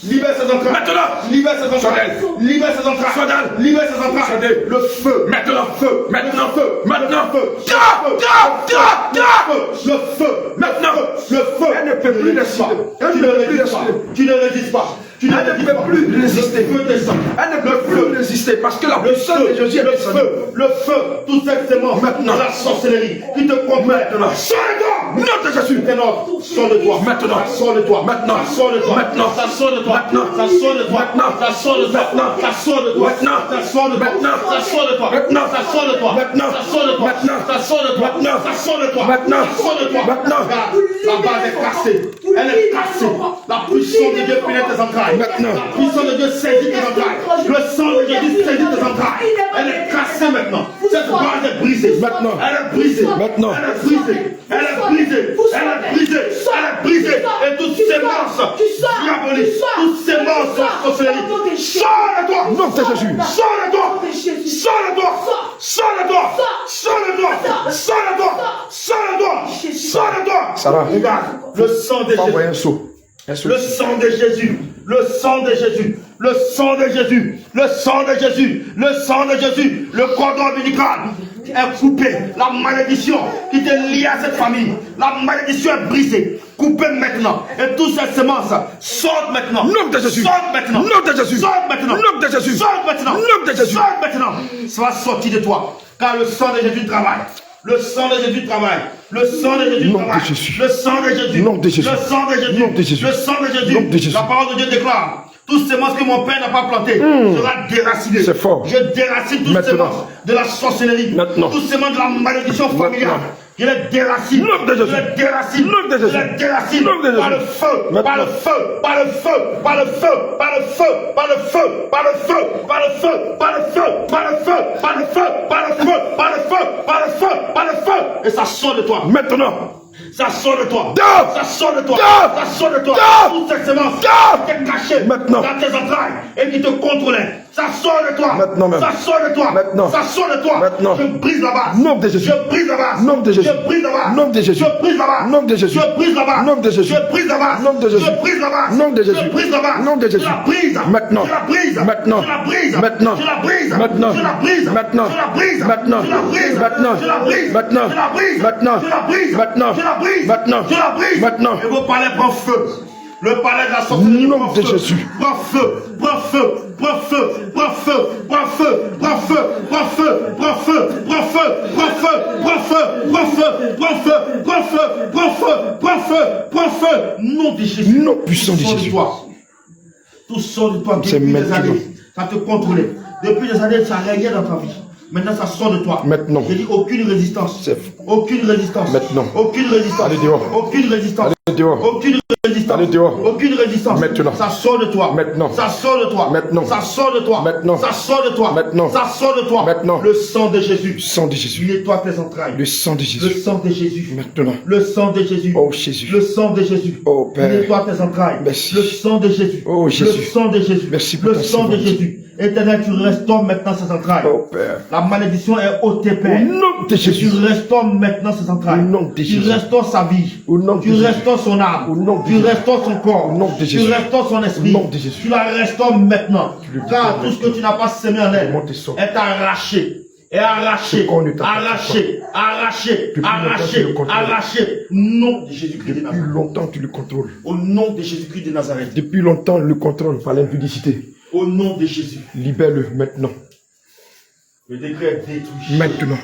Libère ses entrailles. Maintenant. Libère ses entrailles. Libère ses entrailles. Sodal. Libère ses entrailles. Le feu. Maintenant. Feu. Maintenant. Feu. Maintenant. Feu. Le feu. Maintenant. Le feu. Elle ne peut plus résister. Elle Tu ne ne peut plus résistes pas. résister. Tu ne résistes pas. Tu ne Elle ne résistes peut pas. plus résister. Le feu descend. Elle ne peut plus résister parce que la Le puissance de Jésus est le descendue. feu, le feu, tout cette Maintenant. la sorcellerie qui te comprend. Maintenant. Sors-le-toi. Nom de Jésus. Sors-le-toi. Maintenant. Sors-le-toi. Maintenant. Sors-le-toi. Maintenant. Ça sort-le-toi. Maintenant. Ça sort-le-toi. Maintenant. Ça sort-le-toi. Maintenant. Ça sort-le-toi. Maintenant. Ça sort-le-toi. Maintenant. Ça sort-le-toi. Maintenant. Ça sort-le-toi. Maintenant. Ça sort-le-toi. Maintenant. Ça sort-le-toi. Maintenant. Ça sort-le-toi. Maintenant. Ça sort-le-toi. Maintenant. Regarde, la base est cassée. Elle est cassée. La puissance de Dieu pénètre tes entrailles. Maintenant. La puissance de Dieu saisit tes entrailles. Le sang de Jésus saisit tes entrailles. Elle est cassée maintenant. Cette base est brisée. Maintenant. Elle est brisée. Maintenant. Elle est brisée. Elle est brisée. Elle est brisée. Elle est brisée. Et toutes ces morts diaboliques, toutes ces morts sorcelleries, sors de toi. Nom de Jésus. Sors de toi. Sors de toi. Sors de toi. Sors de toi. Sors de toi. Sors de toi. Sors de toi. Sarah. Regarde, le sang de Envoie Jésus. un saut. Un saut. Le sang de Jésus, le sang de Jésus, le sang de Jésus, le sang de Jésus, le sang de Jésus, le cordon ombilical est coupé. La malédiction qui était liée à cette famille, la malédiction est brisée. Coupez maintenant. Et toutes ces semences sortent maintenant. Nom de Jésus. Sortent maintenant. Nom de Jésus. Sortent maintenant. Nom de Jésus. Sortent maintenant. Nom de Jésus. Sortent maintenant. Ça va sortir de toi. Car le sang de Jésus travaille. Le sang de Jésus travaille. Le sang de Jésus Nom de travaille. Jésus. Le sang de Jésus. Nom de Jésus. Le sang de Jésus. Nom de Jésus. Le sang de Jésus. Nom de Jésus. La parole de Dieu déclare. Toutes ces semences que mon père n'a pas plantées sera déraciné. C'est fort. Je déracine toutes ces Maintenant. semences de la sorcellerie. Maintenant. Toutes ces semences de la malédiction familiale. Maintenant. Je les déracine. Nom de Jésus. Je les déracine. Nom de Jésus. Je les déracine. Nom de Jésus. Par le feu. Maintenant. Par le feu. Par le feu. Par le feu. Par le feu. Par le feu. Par le feu. Par le feu. Par le feu. Par le feu. Par le feu. Par le feu. Par le feu. Par le feu. Par le feu. Et ça sort de toi. Maintenant. Ça sort de toi. Dehors. Ça sort de toi. Dehors. Ça sort de toi. Dehors. Toute cette semence Dehors. qui est cachée Maintenant. dans tes entrailles et qui te contrôlait. Ça sort de toi. Maintenant même. Ça sort de toi. Maintenant. Ça sort de toi. Maintenant. Je brise la base. Nom de Jésus. Je brise la base. Nom de Jésus. Je brise la base. Nom de Jésus. Je brise la base. Nom de Jésus. Je brise la base. Nom de Jésus. Je brise la base. Nom de Jésus. Je brise la base. Nom de Jésus. Je brise la base. Nom de Jésus. Je la brise. Maintenant. Je la brise. Maintenant. Je la brise. Maintenant. Je la brise. Maintenant. Je la brise. Maintenant. Je la brise. Maintenant. Je la brise. Maintenant. Je la brise. Maintenant. Je la brise. Maintenant. Je la brise. Maintenant. Je la brise. Maintenant. Je la brise. Maintenant. Et vos palais prend feu. Le palais de la sorcellerie Nom prend de feu. Jésus. Prends feu. Prends feu. Prends feu. Prends feu. Prends feu. Prends feu. Prends feu. Prends feu. Prends feu. Prends feu. Prends feu. Prends feu. Prends feu. Prends feu. Prends feu. Prends feu. Prends feu. Nom de Jésus. Nom puissant de Tout sort Jésus. toi. Tout sort de toi C'est depuis des maintenant. années. Ça te contrôlait. Depuis des années, ça régnait dans ta vie. Maintenant, ça sort de toi. Maintenant. J'ai dit aucune résistance. C'est- Aucune résistance. Maintenant. Aucune résistance. Allez dehors. Aucune résistance. Allez dehors. Aucune résistance. Allez dehors. Aucune résistance. Maintenant. Ça sort de toi. Maintenant. Ça sort de toi. Maintenant. Ça sort de toi. Maintenant. Ça sort de toi. Maintenant. Ça sort de toi. Maintenant. Le sang de Jésus. Le sang de Jésus. Nettoie tes entrailles. Le sang de Le Jésus. sang de Jésus. Maintenant. Le sang de Jésus. Oh Jésus. Le sang de Jésus. Oh, Père. Nettoie tes entrailles. Merci. Le sang de Jésus. Oh, Jésus. Le sang de Jésus. Merci pour le ta sang de servante. Jésus. Éternel, tu restaures maintenant ces entrailles. Oh Père. La malédiction est ôtée, Au Père. nom de Et Jésus. tu restaures maintenant ses entrailles. Au nom de tu Jésus. restaures sa vie. Au nom de tu Jésus. restaures son âme. Au nom de tu Jésus. restaures son corps. Au nom de tu Jésus. restaures son esprit. Au nom de Jésus. Tu la restaures maintenant. le Car libères tout ce que tu n'as pas semé en elle Monte et sort. est arraché. est arraché, arraché, arraché, arraché, arraché. Au nom de Jésus-Christ de Depuis Nazareth. longtemps, tu le contrôles. Au nom de Jésus-Christ de Nazareth. Depuis longtemps, le contrôle par l'impudicité. Au nom de Jésus. Libère-le maintenant. Le décret est détruit. Maintenant.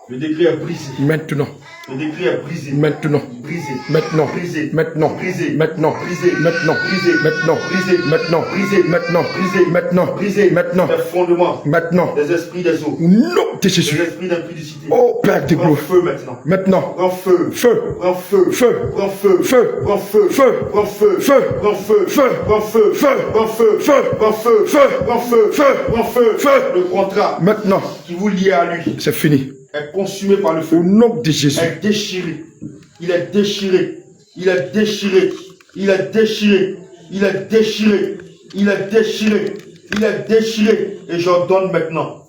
Le décret est brisé. Maintenant. Le décret est brisé. Maintenant. Brisé. Maintenant. Brisé. Maintenant. Brisé. Maintenant. Brisé. Maintenant. Brisé. Maintenant. Brisé. Maintenant. Brisé. Maintenant. Brisé. Maintenant. Brisé. Maintenant. Les fondements. Maintenant. Des esprits des eaux. Au nom de Des Jésus. esprits d'impudicité. Oh Père de Prends gloire. feu maintenant. Maintenant. Prends feu. Feu. Prends feu. Feu. Prends feu. Feu. Prends feu. Feu. Prends feu. Feu. Prends feu. Feu. Prends feu. Feu. Prends feu. Feu. Prends feu. Feu. Prends feu. Feu. Prends feu. Feu. Le contrat Maintenant. qui vous liait à lui C'est fini. est consumé par le feu. Au nom de Jésus. Est déchiré. Il est déchiré. Il est déchiré. Il est déchiré. Il est déchiré. Il est déchiré. Il est déchiré. Et j'ordonne maintenant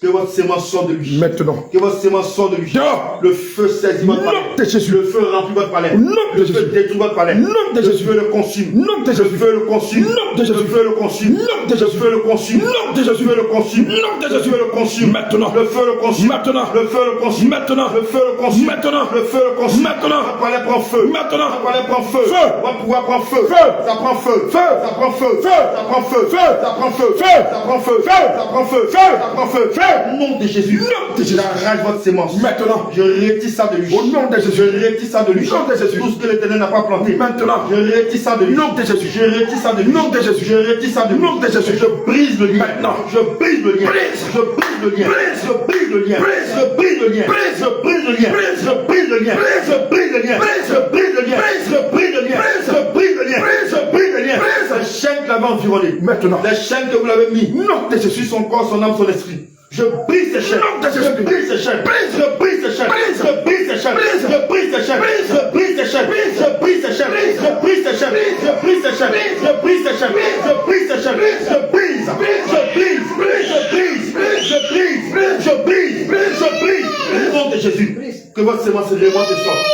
que votre sémence sorte de lui. Maintenant. Que votre sémence sorte de lui. Dehors. Le feu saisit votre palais. Nom de Jésus. Le feu remplit votre palais. Nom de Le feu Jésus. détruit votre palais. Nom de Le Jésus. feu le consume. Nom de Le Jésus. feu le consume. Nom de Jésus. Le feu le consume. Nom de Le Jésus. feu le consume. Nom de Jésus. Le feu le consume. Nom de Le Jésus. feu le consume. Maintenant. Le feu le consume. Maintenant. Le feu le consume. Maintenant. Le feu le consume. Maintenant. Le feu le consume. Maintenant. Votre palais prend feu. Maintenant. Votre palais prend feu. Feu. Votre pouvoir prend feu. Feu. Ça prend feu. Feu. Ça prend feu. Feu. Ça prend feu. Feu. Ça prend feu. Feu. Ça prend feu. Feu. Ça prend feu. Feu. Ça prend feu. Feu. Au nom de Jésus. Nom de Jésus. J'arrache votre sémence. Maintenant. Je retire ça de lui. Au nom de Jésus. Je retire ça de lui. Au nom de Jésus. Tout ce que l'Éternel n'a pas planté. Maintenant. Je retire ça de lui. Nom de Jésus. Je retire ça de lui. Nom de Jésus. Je retire ça de lui. Nom de Jésus. Je brise le lien. Maintenant. Je brise le lien. Brise. Je brise le lien. Brise. Je brise le lien. Brise. Je brise le lien. Brise. Je brise le lien. Brise. Je brise le lien. Brise. Je brise le lien. Brise. Je brise le lien. Brise. Je brise le lien. Brise. Je brise le lien. Brise. Je brise le lien. Brise. Les chaînes que l'avait environné. Maintenant. Les chaînes que vous l'avez mis. Nom de Jésus. Sur son corps, son âme, son esprit. Je brise ces chaînes. Nom de Jésus. Je brise ces chaînes. Brise. Je brise ces chaînes. Brise. Je brise ces chaînes. Brise. Je brise ces chaînes. Brise. Je brise ces chaînes. Brise. Je brise ces chaînes. Brise. Je brise ces chaînes. Brise. Je brise ces chaînes. Brise. Je brise ces chaînes. Brise. Je brise ces chaînes. Brise. Je brise. Brise. Je brise. Brise. Je brise. Brise. Je brise. Brise. Je brise. Brise. Je brise. Au nom de Jésus. Que votre sémence remonte et sorte.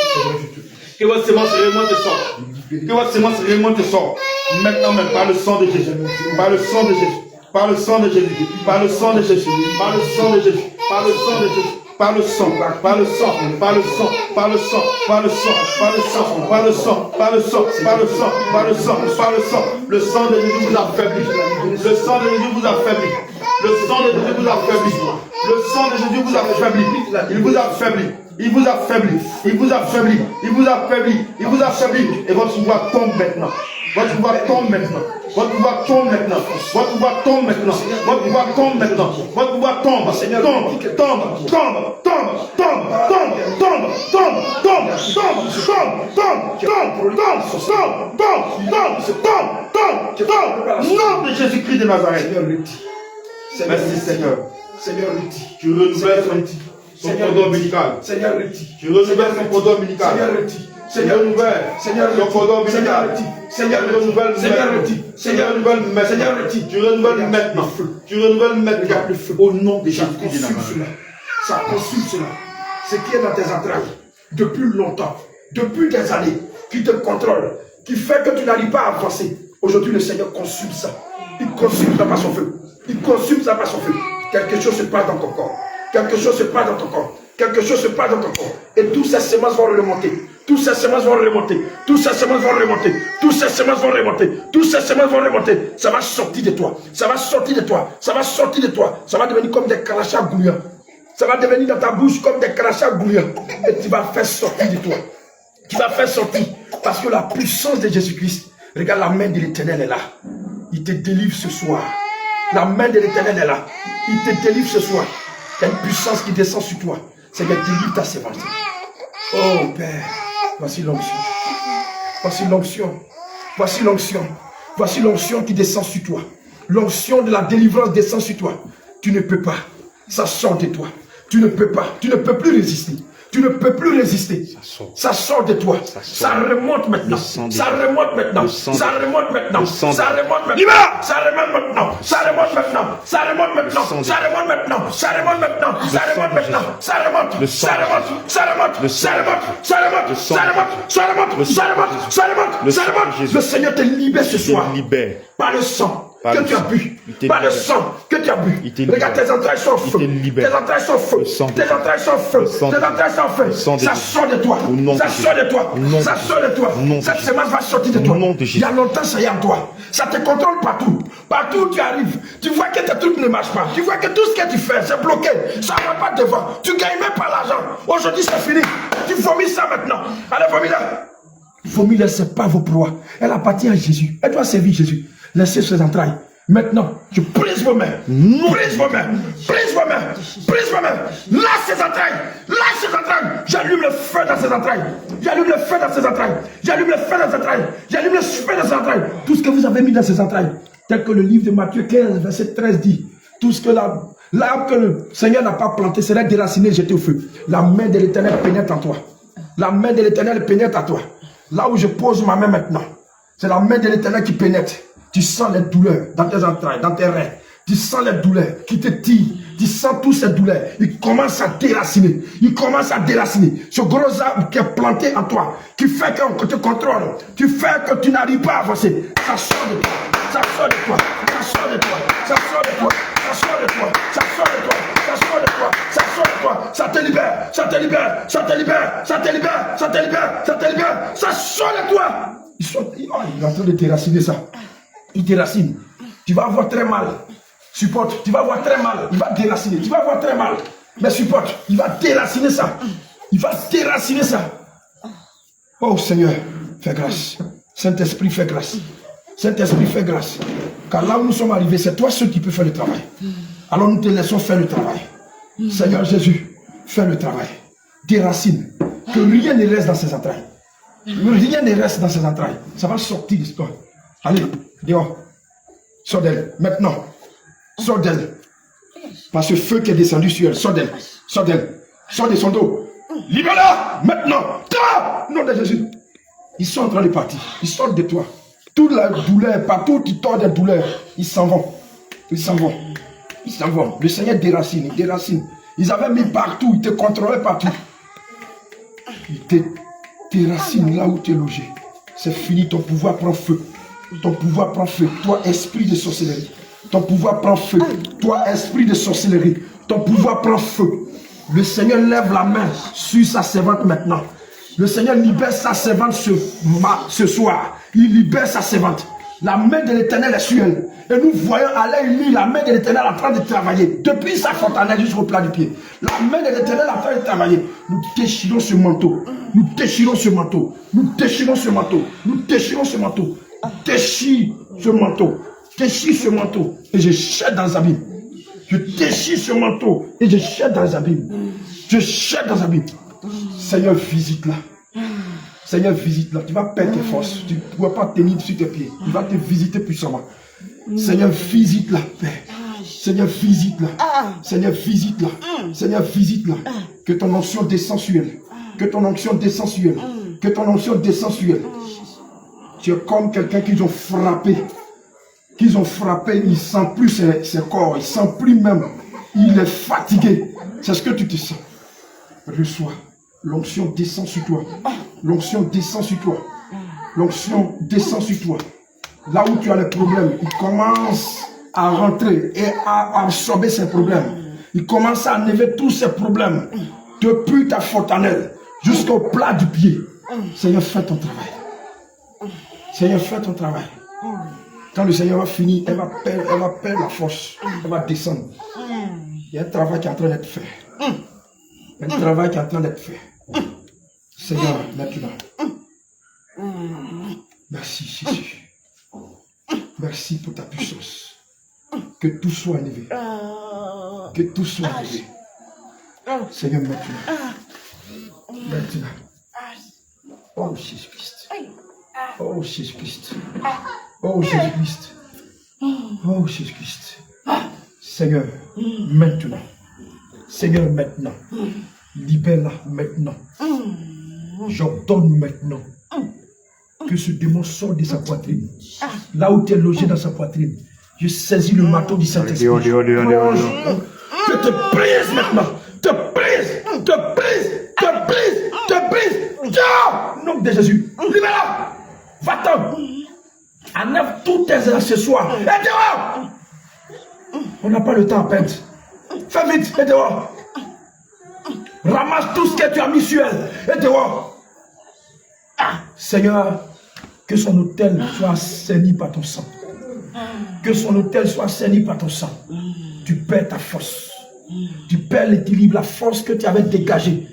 Que votre sémence remonte et sorte. Que votre sémence remonte et sorte. Maintenant même par le sang de Jésus. Par le sang de Jésus. Par le sang de Jésus. Par le sang de Jésus. Par le sang de Jésus. Par le sang de Jésus. Par le sang, par le sang, par le sang, par le sang, par le sang, par le sang, par le sang, par le sang, par le sang, par le sang, par le sang. Le sang de Jésus vous affaiblit. Le sang de Jésus vous affaiblit. Le sang de Jésus vous affaiblit. Le sang de Jésus vous affaiblit. Il vous affaiblit. Il vous affaiblit. Il vous affaiblit. Il vous affaiblit. Il vous affaiblit. Et votre pouvoir tombe maintenant. Votre pouvoir tombe maintenant. Votre pouvoir tombe maintenant. Votre pouvoir tombe maintenant. Votre pouvoir tombe maintenant. Votre pouvoir tombe. Tombe. Tombe. Tombe. Tombe. Tombe. Tombe. Tombe. Tombe. Tombe. Tombe. Tombe. Tombe. Tombe. Nom de Jésus-Christ de Nazareth. Merci Seigneur. Seigneur, retire. Tu renouvelles son cordon ombilical. Seigneur, retire. Tu renouvelles son cordon ombilical. Seigneur, retire. Seigneur, renouvelle. Seigneur, son cordon ombilical. Seigneur, tu renouvelles Seigneur, maintenant. Seigneur, Tu renouvelles maintenant. Seigneur, Tu renouvelles maintenant. Tu renouvelles maintenant. le feu. Au nom de Ça Jésus-Christ de consume Nazareth. cela. Ça consume cela. Ce qui est dans tes entrailles, depuis longtemps, depuis des années, qui te contrôle, qui fait que tu n'arrives pas à avancer. Aujourd'hui, le Seigneur consume ça. Il consume ça par son feu. Il consume ça par son feu. Quelque chose se passe dans ton corps. Quelque chose se passe dans ton corps. Quelque chose se passe dans ton corps. Et toutes ces semences vont remonter. Toutes ces semences vont remonter. Toutes ces semences vont remonter. Toutes ces semences vont remonter. Toutes ces semences vont remonter. Ça va sortir de toi. Ça va sortir de toi. Ça va sortir de toi. Ça va devenir comme des crachats gouillants. Ça va devenir dans ta bouche comme des crachats gouillants. Et tu vas faire sortir de toi. Tu vas faire sortir. Parce que la puissance de Jésus-Christ, regarde, la main de l'Éternel est là. Il te délivre ce soir. La main de l'Éternel est là. Il te délivre ce soir. Il y a une puissance qui descend sur toi. Seigneur, délivre ta sémence. Oh Père, voici l'onction. Voici l'onction. Voici l'onction. Voici l'onction qui descend sur toi. L'onction de la délivrance descend sur toi. Tu ne peux pas. Ça sort de toi. Tu ne peux pas. Tu ne peux plus résister. Tu ne peux plus résister. Ça sort de toi. Ça remonte maintenant. Ça remonte maintenant. Ça remonte maintenant. Ça remonte maintenant. Ça remonte maintenant. Ça remonte maintenant. Ça remonte maintenant. Ça remonte maintenant. Ça remonte maintenant. Ça remonte maintenant. Ça remonte. Ça remonte. Ça remonte. Ça remonte. Ça remonte. Ça remonte. Ça remonte. Ça remonte. Ça remonte. Ça remonte. Le Seigneur te libère ce soir. Par le sang. que tu as bu, par le sang que tu as bu. Regarde, tes entrailles sont feu. Tes entrailles sont feu. Tes entrailles sont feu. Tes entrailles sont feu. Ça sort de toi. Ça sort de toi. Ça sort de toi. Cette semence va sortir de toi. Il y a longtemps, ça y est en toi. Ça te contrôle partout. Partout où tu arrives, tu vois que tes trucs ne marchent pas. Tu vois que tout ce que tu fais, c'est bloqué. Ça ne va pas devant. Tu ne gagnes même pas l'argent. Aujourd'hui, c'est fini. Tu vomis ça maintenant. Allez, vomis-la. Vomis-la, ce n'est pas vos proies. Elle appartient à Jésus. Elle doit servir Jésus. Laissez ses entrailles. Maintenant, je brise vos mains. Brise vos mains. Brise vos mains. Brise vos mains. Lâche ses entrailles. Lâche ses entrailles. J'allume le feu dans ses entrailles. J'allume le feu dans ses entrailles. J'allume le feu dans ses entrailles. J'allume le feu dans ses entrailles. Tout ce que vous avez mis dans ses entrailles, tel que le livre de Matthieu 15, verset 13 dit, tout ce que l'arbre que le Seigneur n'a pas planté sera déraciné et jeté au feu. La main de l'Éternel pénètre en toi. La main de l'Éternel pénètre en toi. Là où je pose ma main maintenant, c'est la main de l'Éternel qui pénètre. Tu sens les douleurs dans tes entrailles, dans tes reins. Tu sens les douleurs qui te tirent. Tu sens toutes ces douleurs. Il commence à déraciner. Il commence à déraciner. Ce gros arbre qui est planté en toi, qui fait qu'on te contrôle, qui fait que tu n'arrives pas à avancer. Ça sort de toi. Ça sort de toi. Ça sort de toi. Ça sort de toi. Ça sort de toi. Ça sort de toi. Ça sort de toi. Ça sort de toi. Ça te libère. Ça te libère. Ça te libère. Ça te libère. Ça te libère. Ça te libère. Ça sort de toi. Il est en train de déraciner ça. Il déracine. Tu vas avoir très mal. Supporte. Tu vas avoir très mal. Il va déraciner. Tu vas avoir très mal. Mais supporte. Il va déraciner ça. Il va déraciner ça. Oh Seigneur, fais grâce. Saint-Esprit, fais grâce. Saint-Esprit, fais grâce. Car là où nous sommes arrivés, c'est toi seul qui peux faire le travail. Alors nous te laissons faire le travail. Seigneur Jésus, fais le travail. Déracine. Que rien ne reste dans ses entrailles. Rien ne reste dans ses entrailles. Ça va sortir d'histoire. Allez, dehors. Sors d'elle. Maintenant. Sors d'elle. Par ce feu qui est descendu sur elle. Sors d'elle. Sors d'elle. Sors de son dos. Libère-la. Maintenant. Nom de Jésus. Ils sont en train de partir. Ils sortent de toi. Toute la douleur, partout où tu tords des douleurs, ils s'en vont. Ils s'en vont. Ils s'en vont. Le Seigneur déracine. Il déracine. Ils avaient mis partout. Ils te contrôlaient partout. Ils te déracinent là où tu es logé. C'est fini. Ton pouvoir prend feu. Ton pouvoir prend feu. Toi, esprit de sorcellerie. Ton pouvoir prend feu. Toi, esprit de sorcellerie. Ton pouvoir prend feu. Le Seigneur lève la main sur sa servante maintenant. Le Seigneur libère sa servante ce soir. Il libère sa servante. La main de l'Éternel est sur elle. Et nous voyons à l'œil nu la main de l'Éternel en train de travailler. Depuis sa fontanelle jusqu'au plat du pied. La main de l'Éternel en train de travailler. Nous déchirons ce manteau. Nous déchirons ce manteau. Nous déchirons ce manteau. Nous déchirons ce manteau. Déchire ce manteau. Déchire ce manteau. Et je jette dans les abîmes. Je déchire ce manteau. Et je jette dans les abîmes. Je jette dans les abîmes. Seigneur, visite-la. Seigneur, visite-la. Tu vas perdre tes forces. Tu ne pourras pas tenir sur tes pieds. Il va te visiter puissamment. Seigneur, visite-la, Père. Seigneur, visite-la. Seigneur, visite-la. Seigneur, visite-la. Que ton onction descende sur elle. Que ton onction descende sur elle. Que ton onction descende sur elle. Tu es comme quelqu'un qu'ils ont frappé. Qu'ils ont frappé. Il ne sent plus ses corps. Il ne sent plus même. Il est fatigué. C'est ce que tu te sens. Reçois. L'onction descend sur toi. L'onction descend sur toi. L'onction descend sur toi. Là où tu as les problèmes, il commence à rentrer et à absorber ces problèmes. Il commence à enlever tous ces problèmes. Depuis ta fontanelle jusqu'au plat du pied. Seigneur, fais ton travail. Seigneur, fais ton travail. Quand le Seigneur va finir, elle va perdre la force. Elle va descendre. Il y a un travail qui est en train d'être fait. Un travail qui est en train d'être fait. Seigneur, maintenant. Merci Jésus. Merci pour ta puissance. Que tout soit élevé. Que tout soit élevé. Seigneur, maintenant. Maintenant. Oh Jésus-Christ. Oh Jésus-Christ. Oh Jésus-Christ. Oh Jésus-Christ. Seigneur, maintenant. Seigneur, maintenant. Libère-la maintenant. J'ordonne maintenant que ce démon sorte de sa poitrine. Là où tu es logé dans sa poitrine. Je saisis le marteau du Saint-Esprit. Je te brise maintenant. Te brise. Te brise. Te brise. Te brise. Ciao. Nom de Jésus. Libère-la. Va-t'en. Enlève tous tes accessoires. Et dehors! On n'a pas le temps à perdre. Fais vite, et dehors. Ramasse tout ce que tu as mis sur elle. Et dehors. Seigneur, que son autel soit assaini par ton sang. Que son autel soit assaini par ton sang. Tu perds ta force. Tu perds l'équilibre, la force que tu avais dégagée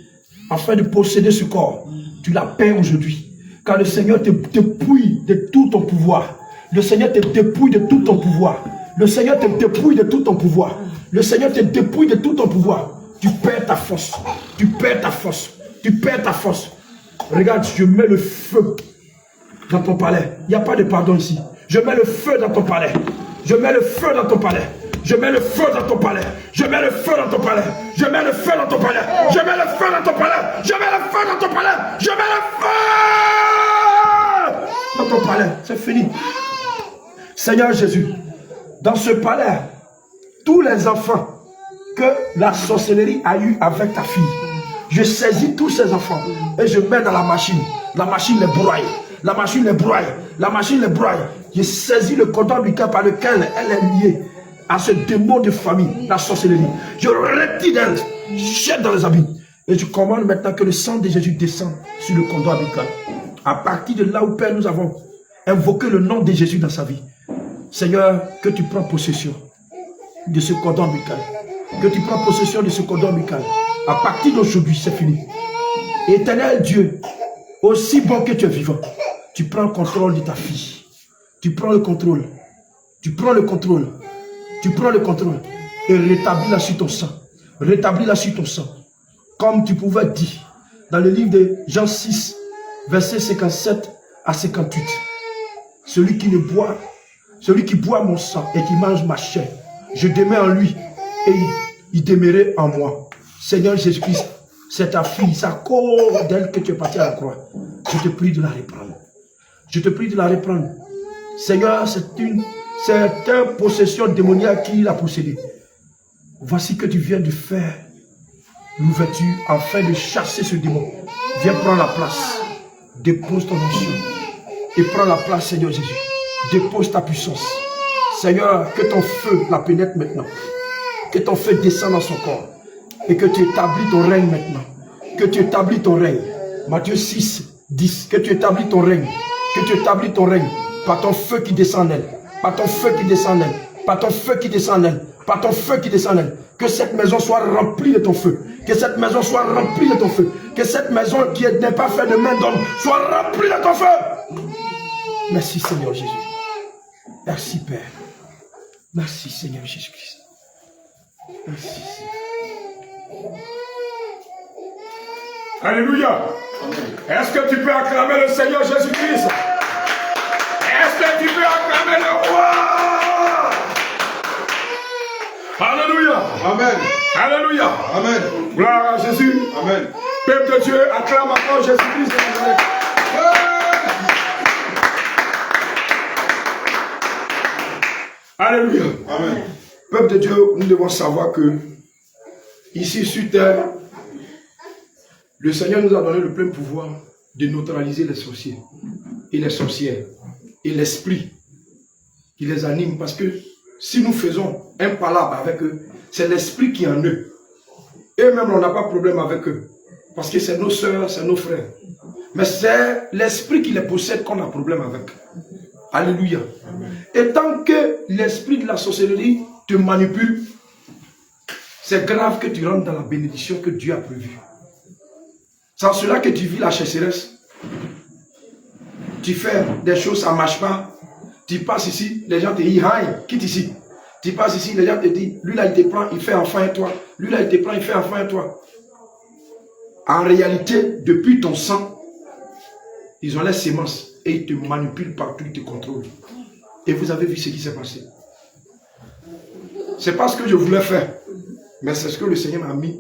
afin de posséder ce corps. Tu la perds aujourd'hui. Car le Seigneur te dépouille de tout ton pouvoir. Le Seigneur te dépouille de tout ton pouvoir. Le Seigneur te dépouille de tout ton pouvoir. Le Seigneur te dépouille de tout ton pouvoir. Tu perds ta force. Tu perds ta force. Tu perds ta force. Regarde, je mets le feu dans ton palais. Il n'y a pas de pardon ici. Je mets le feu dans ton palais. Je mets le feu dans ton palais. Je mets le feu dans ton palais. Je mets le feu dans ton palais. Je mets le feu dans ton palais. Je mets le feu dans ton palais. Je mets le feu dans ton palais. Je mets le feu dans ton palais. C'est fini. Seigneur Jésus, dans ce palais, tous les enfants que la sorcellerie a eu avec ta fille, je saisis tous ces enfants et je mets dans la machine. La machine les broye. La machine les broye. La machine les broye. Je saisis le cordon ombilical par lequel elle est liée à ce démon de famille, la sorcellerie. Je retire d'elle, jette dans les abîmes. Et je commande maintenant que le sang de Jésus descende sur le cordon ombilical. À partir de là où, Père, nous avons invoqué le nom de Jésus dans sa vie. Seigneur, que tu prends possession de ce cordon ombilical. Que tu prends possession de ce cordon ombilical. À partir d'aujourd'hui, c'est fini. Éternel Dieu, aussi bon que tu es vivant, tu prends le contrôle de ta fille. Tu prends le contrôle. Tu prends le contrôle. Tu prends le contrôle. Et rétablis-la sur ton sang. Rétablis-la sur ton sang. Comme tu pouvais dire dans le livre de Jean 6, versets 57 à 58. Celui qui boit mon sang et qui mange ma chair, je demeure en lui et il demeurait en moi. Seigneur Jésus-Christ, c'est ta fille, c'est à cause d'elle que tu es parti à la croix. Je te prie de la reprendre. Je te prie de la reprendre. Seigneur, c'est une possession démoniaque qui l'a possédée. Voici que tu viens de faire l'ouverture afin de chasser ce démon. Viens prendre la place. Dépose ton onction. Et prends la place, Seigneur Jésus. Dépose ta puissance. Seigneur, que ton feu la pénètre maintenant. Que ton feu descende dans son corps. Et que tu établis ton règne maintenant. Que tu établis ton règne. Matthieu 6, 10. Que tu établis ton règne. Que tu établis ton règne. Par ton feu qui descend en elle. Par ton feu qui descend en elle. Par ton feu qui descend en elle. Par ton feu qui descend en elle. Que cette maison soit remplie de ton feu. Que cette maison soit remplie de ton feu. Que cette maison qui n'est pas faite de main d'homme soit remplie de ton feu. Merci Seigneur Jésus. Merci Père. Merci Seigneur Jésus-Christ. Merci Seigneur. Alléluia. Est-ce que tu peux acclamer le Seigneur Jésus-Christ? Est-ce que tu peux acclamer le roi? Alléluia. Amen. Alléluia. Amen. Gloire à Jésus. Amen. Peuple de Dieu, acclame encore Jésus-Christ. Alléluia. Amen. Peuple de Dieu, nous devons savoir que ici sur terre, le Seigneur nous a donné le plein pouvoir de neutraliser les sorciers et les sorcières et l'esprit qui les anime, parce que si nous faisons un palabre avec eux, c'est l'esprit qui est en eux. Eux-mêmes, on n'a pas de problème avec eux, parce que c'est nos soeurs, c'est nos frères. Mais c'est l'esprit qui les possède qu'on a problème avec. Alléluia. Et tant que l'esprit de la sorcellerie te manipule, c'est grave que tu rentres dans la bénédiction que Dieu a prévue. C'est en cela que tu vis la chasseresse. Tu fais des choses, ça ne marche pas. Tu passes ici, les gens te disent, quitte ici. Tu passes ici, les gens te disent, lui là il te prend, il fait enfin à toi. Lui là il te prend, il fait enfin à toi. En réalité, depuis ton sang, ils ont les semences et ils te manipulent partout, ils te contrôlent. Et vous avez vu ce qui s'est passé. C'est pas ce que je voulais faire, mais c'est ce que le Seigneur m'a mis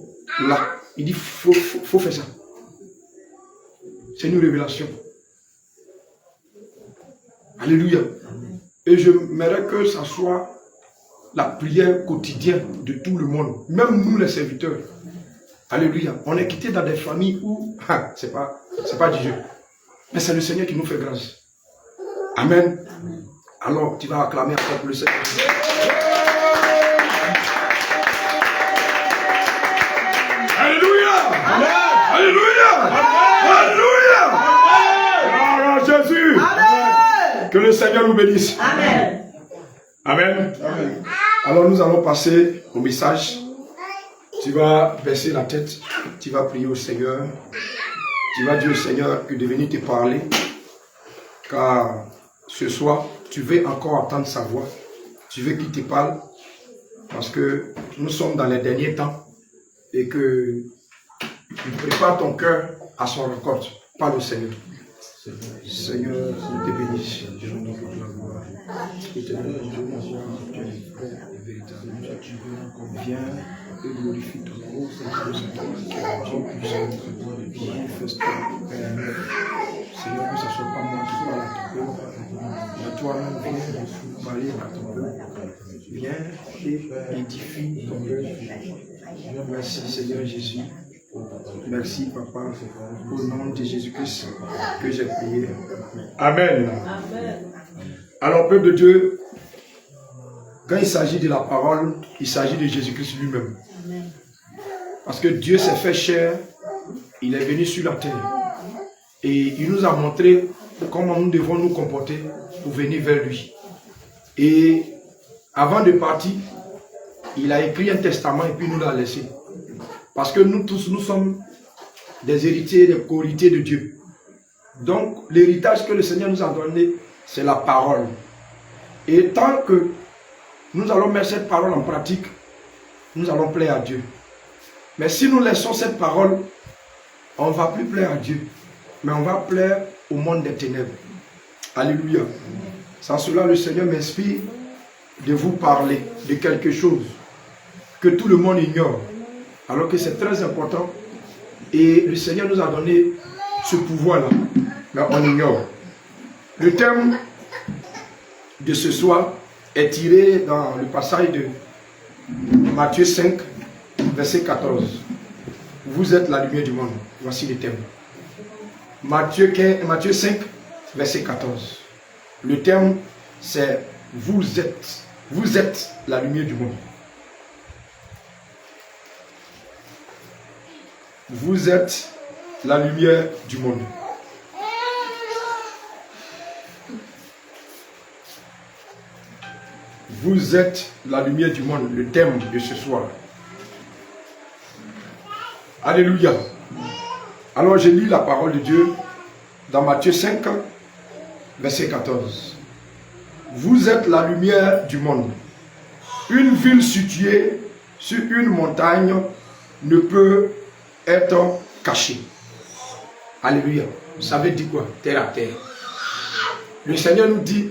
là. Il dit, faut faire ça. C'est une révélation. Alléluia. Et je m'aimerais que ça soit la prière quotidienne de tout le monde, même nous les serviteurs. Alléluia. On est quitté dans des familles où c'est pas Dieu, mais c'est le Seigneur qui nous fait grâce. Amen. Alors, tu vas acclamer encore pour le Seigneur. Alléluia! Alléluia! Alléluia! Gloire à Jésus! Amen. Que le Seigneur nous bénisse. Amen. Amen. Amen. Alors nous allons passer au message. Tu vas baisser la tête, tu vas prier au Seigneur. Tu vas dire au Seigneur que de venir te parler. Car ce soir, tu veux encore entendre sa voix. Tu veux qu'il te parle. Parce que nous sommes dans les derniers temps. Et que tu prépares ton cœur à son rencontre. Parle au Seigneur. Seigneur, nous te bénissons. Viens et glorifie ton nom. Seigneur, que ce ne soit pas moi qui parle à ton peuple, mais toi-même viens parler à ton peuple. Viens et édifie ton peuple. Merci Seigneur Jésus. Merci Papa, au nom de Jésus-Christ que j'ai prié. Amen. Amen. Alors peuple de Dieu, quand il s'agit de la parole, il s'agit de Jésus-Christ lui-même. Parce que Dieu s'est fait chair, il est venu sur la terre. Et il nous a montré comment nous devons nous comporter pour venir vers lui. Et avant de partir, il a écrit un testament et puis nous l'a laissé. Parce que nous tous, nous sommes des héritiers, des co-héritiers de Dieu. Donc, l'héritage que le Seigneur nous a donné, c'est la parole. Et tant que nous allons mettre cette parole en pratique, nous allons plaire à Dieu. Mais si nous laissons cette parole, on ne va plus plaire à Dieu, mais on va plaire au monde des ténèbres. Alléluia. Sans cela, le Seigneur m'inspire de vous parler de quelque chose que tout le monde ignore. Alors que c'est très important. Et le Seigneur nous a donné ce pouvoir-là. Mais on ignore. Le thème de ce soir est tiré dans le passage de Matthieu 5, verset 14. Vous êtes la lumière du monde. Voici le thème. Matthieu 5, verset 14. Le thème, c'est vous êtes la lumière du monde. Vous êtes la lumière du monde. Vous êtes la lumière du monde, le thème de ce soir. Alléluia. Alors je lis la parole de Dieu dans Matthieu 5, verset 14. Vous êtes la lumière du monde. Une ville située sur une montagne ne peut être cachée. Alléluia. Vous savez dire quoi? Terre à terre. Le Seigneur nous dit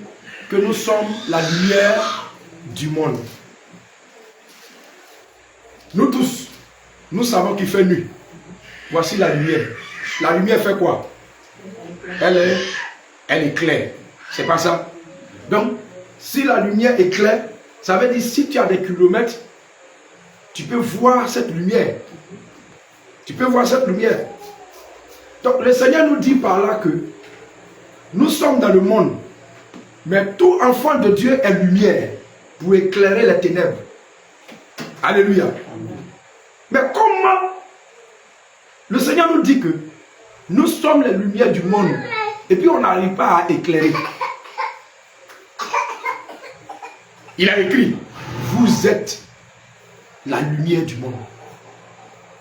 que nous sommes la lumière du monde. Nous tous, nous savons qu'il fait nuit. Voici la lumière. La lumière fait quoi? Elle éclaire. C'est pas ça? Donc, si la lumière éclaire, ça veut dire si tu as des kilomètres, tu peux voir cette lumière. Tu peux voir cette lumière. Donc, le Seigneur nous dit par là que nous sommes dans le monde, mais tout enfant de Dieu est lumière pour éclairer les ténèbres. Alléluia. Mais comment le Seigneur nous dit que nous sommes les lumières du monde et puis on n'arrive pas à éclairer? Il a écrit, vous êtes la lumière du monde.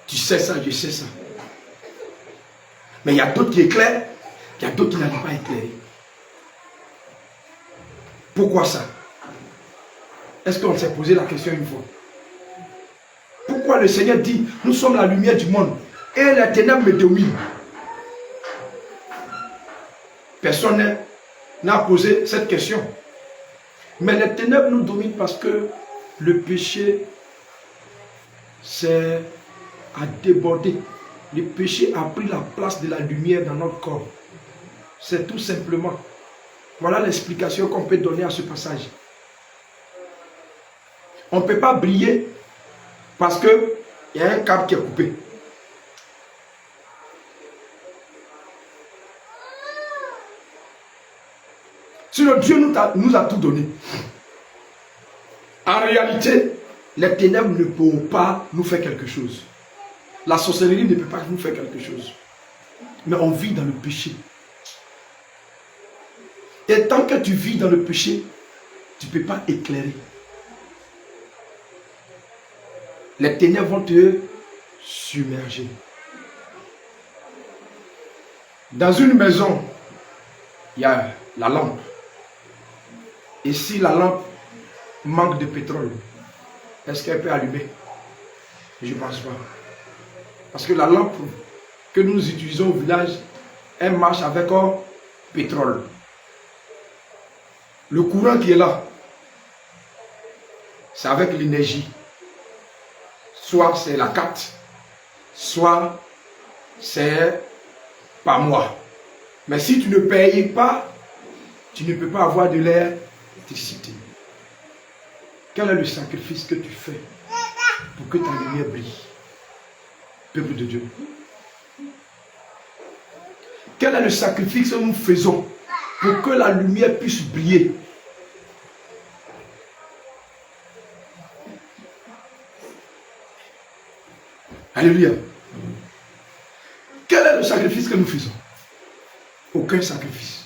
Tu sais ça, je sais ça. Mais il y a d'autres qui éclairent, il y a d'autres qui n'arrivent pas à éclairer. Pourquoi ça? Est-ce qu'on s'est posé la question une fois? Pourquoi le Seigneur dit, nous sommes la lumière du monde et les ténèbres me dominent? Personne n'a posé cette question. Mais les ténèbres nous dominent parce que le péché, c'est à déborder. Le péché a pris la place de la lumière dans notre corps. C'est tout simplement. Voilà l'explication qu'on peut donner à ce passage. On ne peut pas briller parce qu'il y a un câble qui est coupé. Si Sinon, Dieu nous a tout donné. En réalité, les ténèbres ne peuvent pas nous faire quelque chose. La sorcellerie ne peut pas nous faire quelque chose. Mais on vit dans le péché. Et tant que tu vis dans le péché, tu ne peux pas éclairer. Les ténèbres vont te submerger. Dans une maison, il y a la lampe. Et si la lampe manque de pétrole, est-ce qu'elle peut allumer? Je ne pense pas. Parce que la lampe que nous utilisons au village, elle marche avec un pétrole. Le courant qui est là, c'est avec l'énergie. Soit c'est la carte, soit c'est pas moi. Mais si tu ne payes pas, tu ne peux pas avoir de l'électricité. Quel est le sacrifice que tu fais pour que ta lumière brille? Peuple de Dieu. Quel est le sacrifice que nous faisons pour que la lumière puisse briller? Alléluia. Quel est le sacrifice que nous faisons? Aucun sacrifice.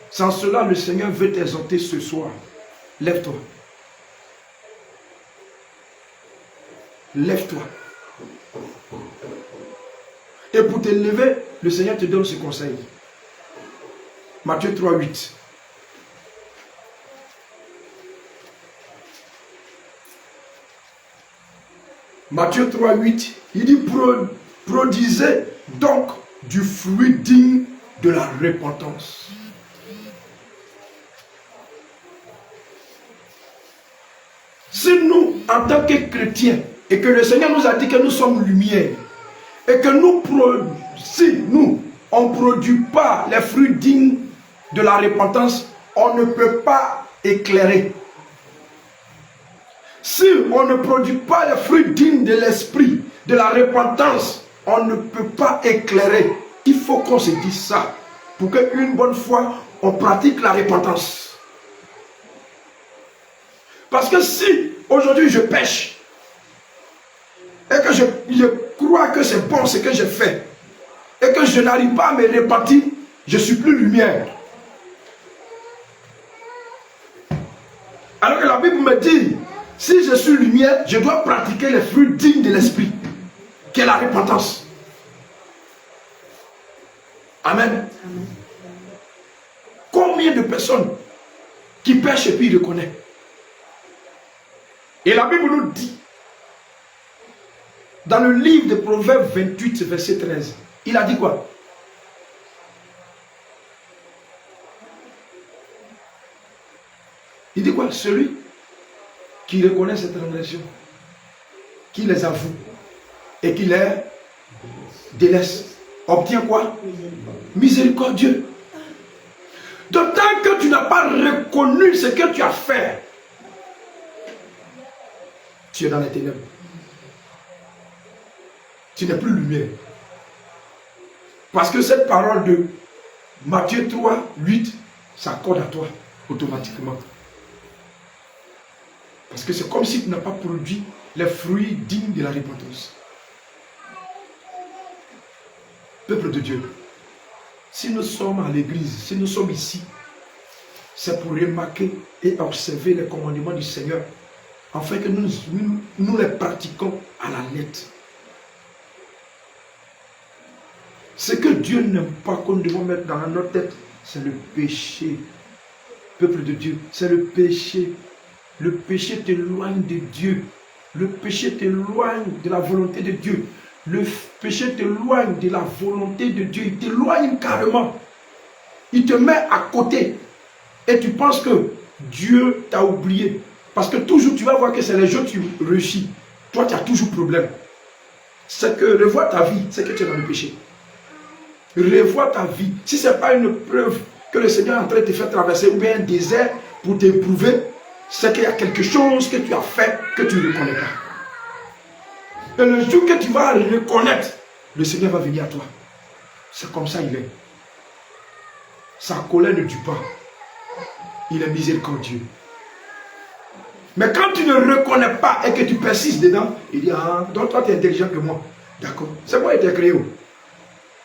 Sans cela, le Seigneur veut t'exhorter ce soir. Lève-toi. Lève-toi. Et pour te lever, le Seigneur te donne ce conseil. Matthieu 3, 8. Matthieu 3, 8, il dit, produisez donc du fruit digne de la repentance. Si nous, en tant que chrétiens, et que le Seigneur nous a dit que nous sommes lumière, et que si nous, on ne produit pas les fruits dignes de la repentance, on ne peut pas éclairer. Si on ne produit pas les fruits dignes de l'esprit, de la repentance, on ne peut pas éclairer. Il faut qu'on se dise ça, pour qu'une bonne fois, on pratique la repentance. Parce que si aujourd'hui je pêche, et que je crois que c'est bon ce que je fais, et que je n'arrive pas à me repentir, je ne suis plus lumière. Alors que la Bible me dit, si je suis lumière, je dois pratiquer les fruits dignes de l'esprit, qui est la repentance. Amen. Amen. Combien de personnes qui pêchent et puis ils reconnaissent? Et la Bible nous dit, dans le livre de Proverbes 28, verset 13, il a dit quoi? Il dit quoi? Celui qui reconnaît cette transgression, qui les avoue et qui les délaisse, obtient quoi? Miséricordieux. Donc tant que tu n'as pas reconnu ce que tu as fait, tu es dans les ténèbres. Tu n'es plus lumière. Parce que cette parole de Matthieu 3, 8 s'accorde à toi automatiquement. Parce que c'est comme si tu n'as pas produit les fruits dignes de la repentance. Peuple de Dieu, si nous sommes à l'église, si nous sommes ici, c'est pour remarquer et observer les commandements du Seigneur, afin que nous les pratiquons à la lettre. Ce que Dieu n'aime pas qu'on doit mettre dans notre tête, c'est le péché. Peuple de Dieu, c'est le péché. Le péché t'éloigne de Dieu. Le péché t'éloigne de la volonté de Dieu. Le péché t'éloigne de la volonté de Dieu. Il t'éloigne carrément. Il te met à côté. Et tu penses que Dieu t'a oublié. Parce que toujours tu vas voir que c'est les jours que tu réussis. Toi tu as toujours problème. C'est que revois ta vie, c'est que tu es dans le péché. Revois ta vie. Si ce n'est pas une preuve que le Seigneur est en train de te faire traverser ou bien un désert pour t'éprouver, c'est qu'il y a quelque chose que tu as fait que tu ne reconnais pas. Et le jour que tu vas reconnaître, le Seigneur va venir à toi. C'est comme ça il est. Sa colère ne tue pas. Il est miséricordieux. Mais quand tu ne reconnais pas et que tu persistes dedans, il dit, ah, donc toi tu es intelligent que moi. D'accord. C'est moi qui t'ai créé.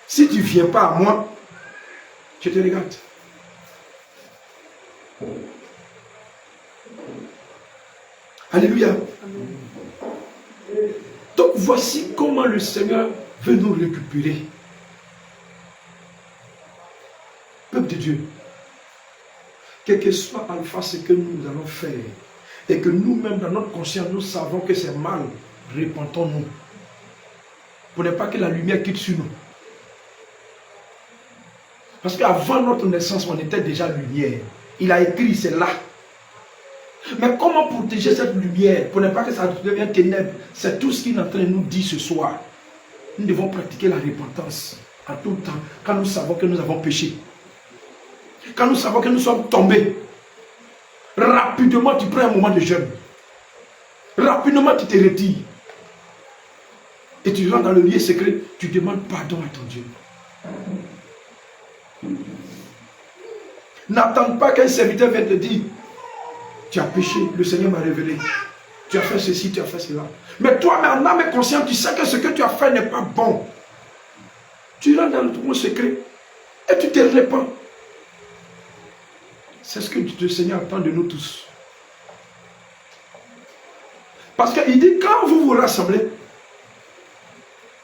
Si tu ne viens pas à moi, je te regarde. Alléluia. Donc voici comment le Seigneur veut nous récupérer. Peuple de Dieu, quel que soit alpha ce que nous allons faire, et que nous-mêmes dans notre conscience, nous savons que c'est mal, repentons-nous. Pour ne pas que la lumière quitte sur nous. Parce qu'avant notre naissance, on était déjà lumière. Il a écrit, c'est là. Mais comment protéger cette lumière pour ne pas que ça devienne ténèbres? C'est tout ce qu'il est en train de nous dire ce soir. Nous devons pratiquer la repentance à tout temps, quand nous savons que nous avons péché. Quand nous savons que nous sommes tombés. Rapidement, tu prends un moment de jeûne. Rapidement, tu te retires. Et tu rentres dans le lieu secret, tu demandes pardon à ton Dieu. N'attends pas qu'un serviteur vienne te dire, tu as péché, le Seigneur m'a révélé. Tu as fait ceci, tu as fait cela. Mais toi, en âme et conscience, tu sais que ce que tu as fait n'est pas bon. Tu rentres dans ton secret et tu te répands. C'est ce que le Seigneur attend de nous tous. Parce qu'il dit, quand vous vous rassemblez,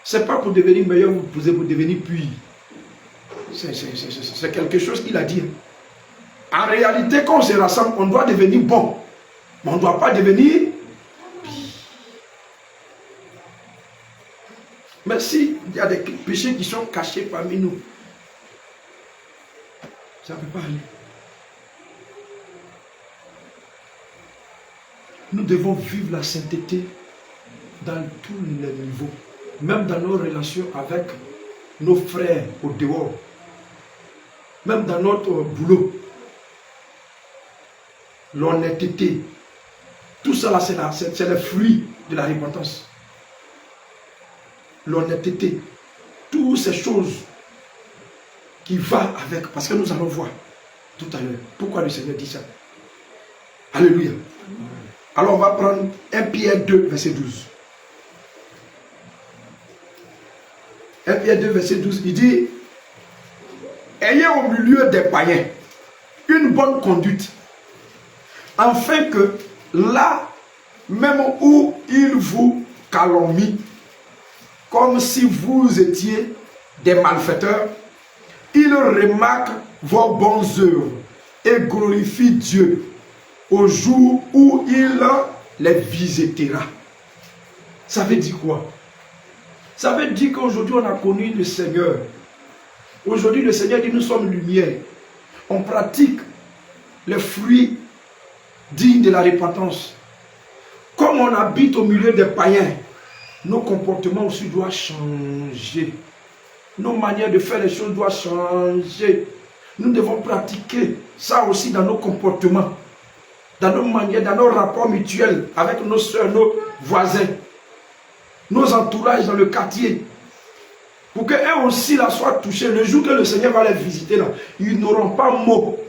ce n'est pas pour devenir meilleur, vous pouvez pour devenir puis. C'est quelque chose qu'il a dit. En réalité, quand on se rassemble, on doit devenir bon. Mais on ne doit pas devenir puis. Mais s'il y a des péchés qui sont cachés parmi nous, ça ne peut pas aller. Nous devons vivre la sainteté dans tous les niveaux, même dans nos relations avec nos frères au dehors, même dans notre boulot. L'honnêteté, tout ça c'est le fruit de la repentance. L'honnêteté, toutes ces choses qui vont avec, parce que nous allons voir tout à l'heure pourquoi le Seigneur dit ça. Alléluia. Alors on va prendre 1 Pierre 2, verset 12. 1 Pierre 2, verset 12, il dit, ayez au milieu des païens une bonne conduite, afin que là, même où ils vous calomnient, comme si vous étiez des malfaiteurs, ils remarquent vos bonnes œuvres et glorifient Dieu au jour où il les visitera. Ça veut dire quoi? Ça veut dire qu'aujourd'hui on a connu le Seigneur. Aujourd'hui le Seigneur dit nous sommes lumière. On pratique les fruits dignes de la repentance. Comme on habite au milieu des païens, nos comportements aussi doivent changer. Nos manières de faire les choses doivent changer. Nous devons pratiquer ça aussi dans nos comportements, dans nos manières, dans nos rapports mutuels avec nos soeurs, nos voisins, nos entourages dans le quartier. Pour qu'eux aussi là soient touchés. Le jour que le Seigneur va les visiter là, ils n'auront pas mot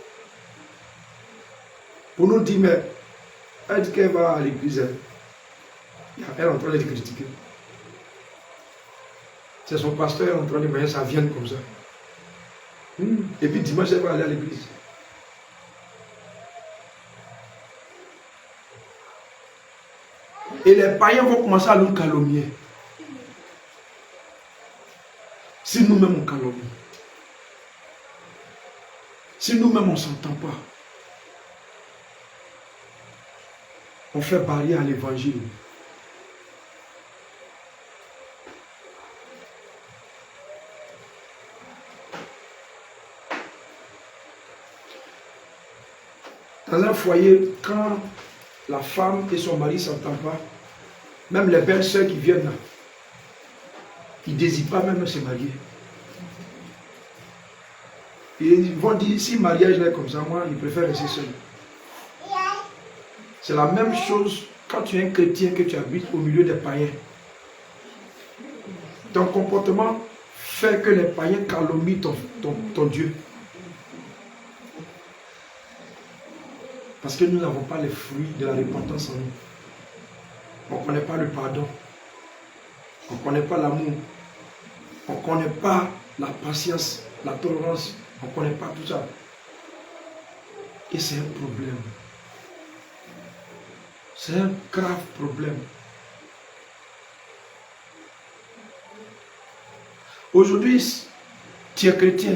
pour nous dire, mais elle dit qu'elle va à l'église. Elle est en train de critiquer. C'est son pasteur en train de dire, ça vient comme ça. Et puis dimanche, elle va aller à l'église. Et les païens vont commencer à nous calomnier. Si nous-mêmes on calomnie. Si nous-mêmes on ne s'entend pas. On fait barrière à l'évangile. Dans un foyer, quand la femme et son mari ne s'entendent pas, même les belles-sœurs qui viennent là, ils ne désirent pas même se marier. Et ils vont dire, si le mariage est comme ça, moi, ils préfèrent rester seuls. C'est la même chose quand tu es un chrétien, que tu habites au milieu des païens. Ton comportement fait que les païens calomnient ton Dieu? Parce que nous n'avons pas les fruits de la repentance en nous. On ne connaît pas le pardon. On ne connaît pas l'amour. On ne connaît pas la patience, la tolérance. On ne connaît pas tout ça. Et c'est un problème. C'est un grave problème. Aujourd'hui, tu es chrétien.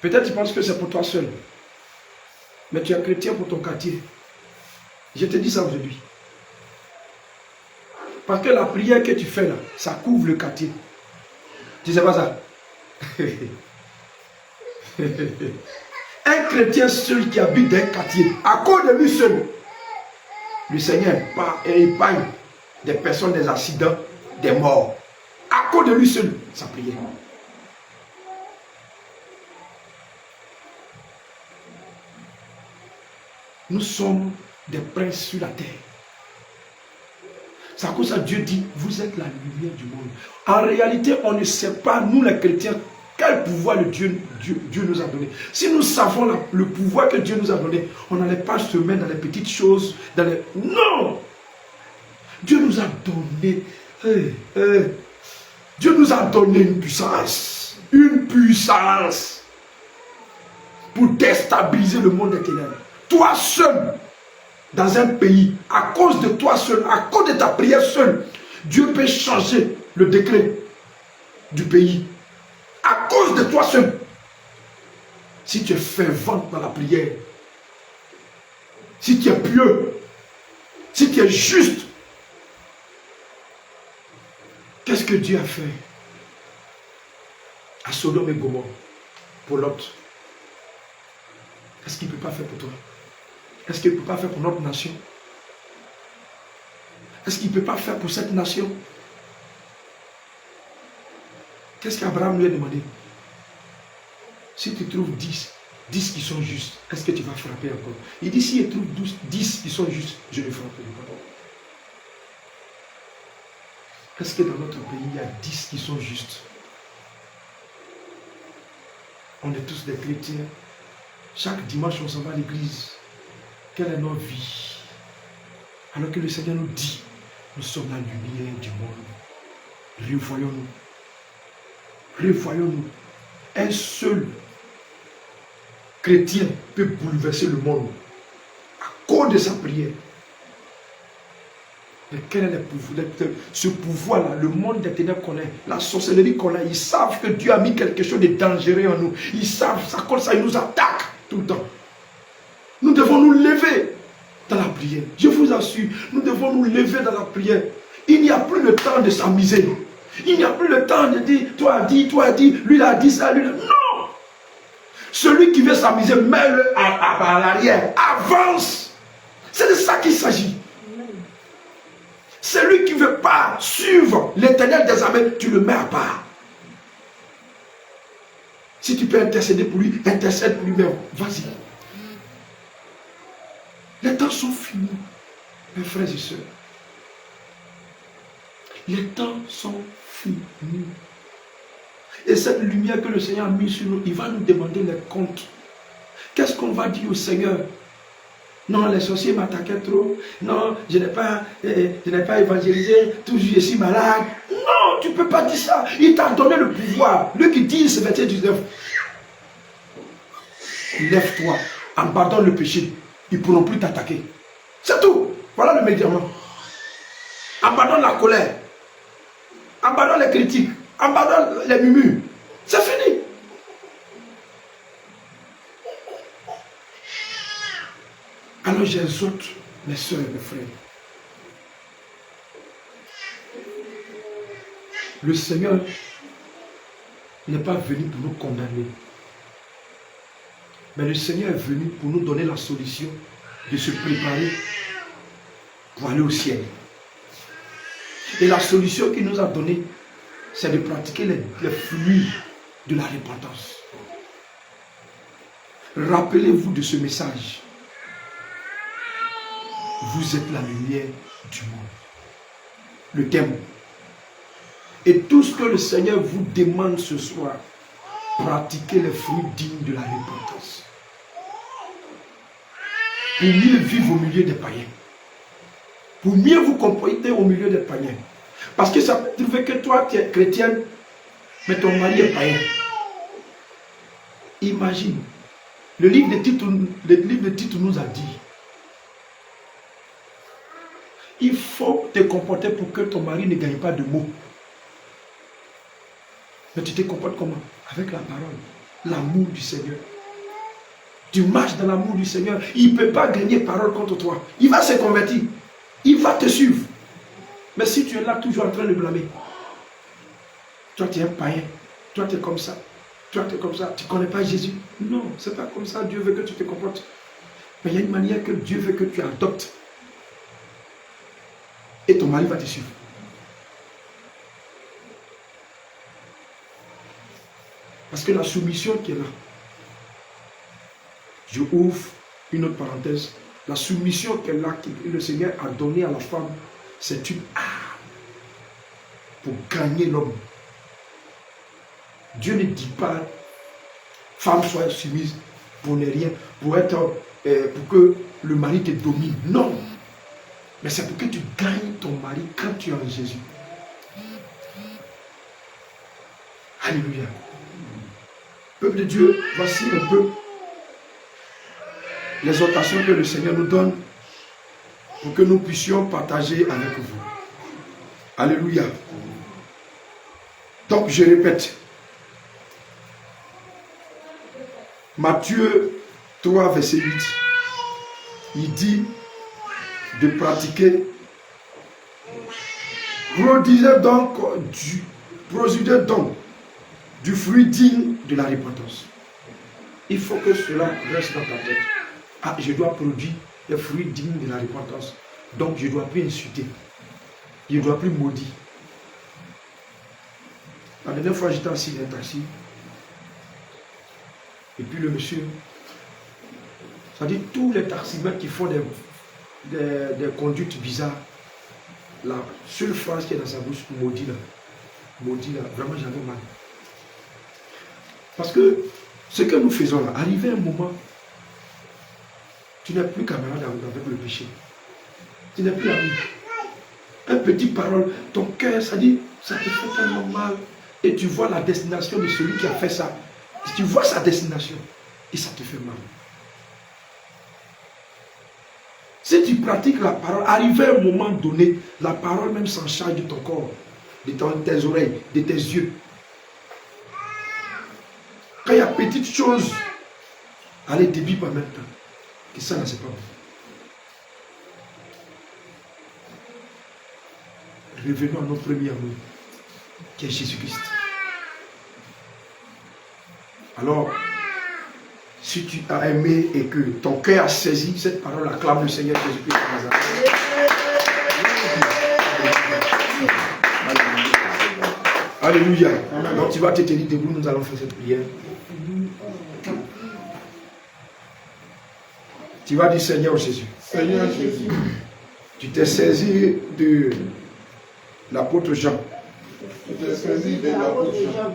Peut-être tu penses que c'est pour toi seul. Mais tu es chrétien pour ton quartier. Je te dis ça aujourd'hui. Parce que la prière que tu fais là, ça couvre le quartier. Tu sais pas ça? Un chrétien seul qui habite dans un quartier, à cause de lui seul, le Seigneur épargne des personnes, des accidents, des morts. À cause de lui seul, sa prière. Nous sommes des princes sur la terre. C'est à cause de ça que Dieu dit, vous êtes la lumière du monde. En réalité, on ne sait pas, nous les chrétiens, quel pouvoir Dieu nous a donné. Si nous savons le pouvoir que Dieu nous a donné, on n'allait pas se mettre dans les petites choses. Non! Dieu nous a donné... Dieu nous a donné une puissance. Une puissance. Pour déstabiliser le monde des ténèbres. Toi seul, dans un pays, à cause de toi seul, à cause de ta prière seule, Dieu peut changer le décret du pays. À cause de toi seul. Si tu es fervent dans la prière, si tu es pieux, si tu es juste, qu'est-ce que Dieu a fait à Sodome et Gomorrhe pour Lot? Est-ce qu'il ne peut pas faire pour toi? Est-ce qu'il ne peut pas faire pour notre nation? Est-ce qu'il ne peut pas faire pour cette nation? Qu'est-ce qu'Abraham lui a demandé? Si tu trouves 10 qui sont justes, est-ce que tu vas frapper encore? Il dit, si il trouve 10 qui sont justes, je ne frapperai pas. Est-ce que dans notre pays, il y a 10 qui sont justes? On est tous des chrétiens. Chaque dimanche, on s'en va à l'église. Quelle est notre vie? Alors que le Seigneur nous dit, nous sommes la lumière du monde. Revoyons-nous. Revoyons-nous. Un seul chrétien peut bouleverser le monde à cause de sa prière. Mais quel est le pouvoir? Ce pouvoir-là, le monde des ténèbres connaît, la sorcellerie connaît. Ils savent que Dieu a mis quelque chose de dangereux en nous. Ils savent, ça comme ça, ils nous attaquent tout le temps. Nous devons nous lever dans la prière. Je vous assure, nous devons nous lever dans la prière. Il n'y a plus le temps de s'amuser. Il n'y a plus le temps de dire, toi as dit, lui a dit ça, lui. Non! Celui qui veut s'amuser, mets-le à l'arrière. Avance. C'est de ça qu'il s'agit. Celui qui ne veut pas suivre l'Éternel des armées, tu le mets à part. Si tu peux intercéder pour lui, intercède pour lui-même. Vas-y. Les temps sont finis, mes frères et sœurs. Les temps sont finis. Et cette lumière que le Seigneur a mise sur nous, il va nous demander les comptes. Qu'est-ce qu'on va dire au Seigneur? Non, les sorciers m'attaquaient trop. Non, je n'ai pas évangélisé. Toujours je suis malade. Non, tu ne peux pas dire ça. Il t'a donné le pouvoir. Lui qui dit, c'est verset 19. Lève-toi, abandonne le péché. Ils ne pourront plus t'attaquer. C'est tout. Voilà le médicament. Abandonne la colère. Abandonne les critiques. Abandonne les murmures. C'est fini. Alors j'exhorte mes soeurs et mes frères. Le Seigneur n'est pas venu pour nous condamner. Mais le Seigneur est venu pour nous donner la solution de se préparer pour aller au ciel. Et la solution qu'il nous a donnée, c'est de pratiquer les fruits de la repentance. Rappelez-vous de ce message. Vous êtes la lumière du monde. Le thème. Et tout ce que le Seigneur vous demande ce soir, pratiquez les fruits dignes de la repentance. Pour mieux vivre au milieu des païens. Pour mieux vous comporter au milieu des païens. Parce que ça peut trouver que toi, tu es chrétienne, mais ton mari est païen. Imagine. Le livre de Tite nous a dit, il faut te comporter pour que ton mari ne gagne pas de mots. Mais tu te comportes comment? Avec la parole, l'amour du Seigneur. Tu marches dans l'amour du Seigneur. Il ne peut pas gagner parole contre toi. Il va se convertir. Il va te suivre. Mais si tu es là toujours en train de blâmer, toi tu es un païen, toi tu es comme ça, toi tu es comme ça, tu ne connais pas Jésus. Non, ce n'est pas comme ça. Dieu veut que tu te comportes. Mais il y a une manière que Dieu veut que tu adoptes. Et ton mari va te suivre. Parce que la soumission qui est là, je ouvre une autre parenthèse, la soumission qu'elle a, que le Seigneur a donnée à la femme, c'est une arme pour gagner l'homme. Dieu ne dit pas, femme sois soumise pour ne rien, pour que le mari te domine. Non. Mais c'est pour que tu gagnes ton mari quand tu es en Jésus. Alléluia. Peuple de Dieu, voici un peu l'exhortation que le Seigneur nous donne pour que nous puissions partager avec vous. Alléluia. Donc je répète. Matthieu 3, verset 8. Il dit de pratiquer. Produisez donc du fruit digne de la repentance. Il faut que cela reste dans ta tête. Ah, je dois produire des fruits dignes de la repentance. Donc je ne dois plus insulter. Je ne dois plus maudire. La dernière fois, j'étais assis dans un taxi. Et puis le monsieur, ça dit tous les taximens qui font des conduites bizarres, la seule phrase qui est dans sa bouche, maudit là. Maudit là, vraiment j'avais mal. Parce que ce que nous faisons là, arrivé un moment, tu n'es plus camarade avec le péché. Tu n'es plus ami. Un petit parole, ton cœur, ça dit, ça te fait tellement mal. Et tu vois la destination de celui qui a fait ça. Tu vois sa destination et ça te fait mal. Si tu pratiques la parole, arrivé à un moment donné, la parole même s'en charge de ton corps, de tes oreilles, de tes yeux. Quand il y a petites choses, allez, débite en même temps. Que ça, là, c'est pas bon. Revenons à notre premier amour, qui est Jésus-Christ. Alors, si tu as aimé et que ton cœur a saisi cette parole, acclame le Seigneur Jésus-Christ. Alléluia. Donc tu vas te tenir debout, nous allons faire cette prière. Tu vas dire Seigneur Jésus. Seigneur Jésus. Tu t'es saisi de l'apôtre Jean. Tu t'es saisi de l'apôtre Jean.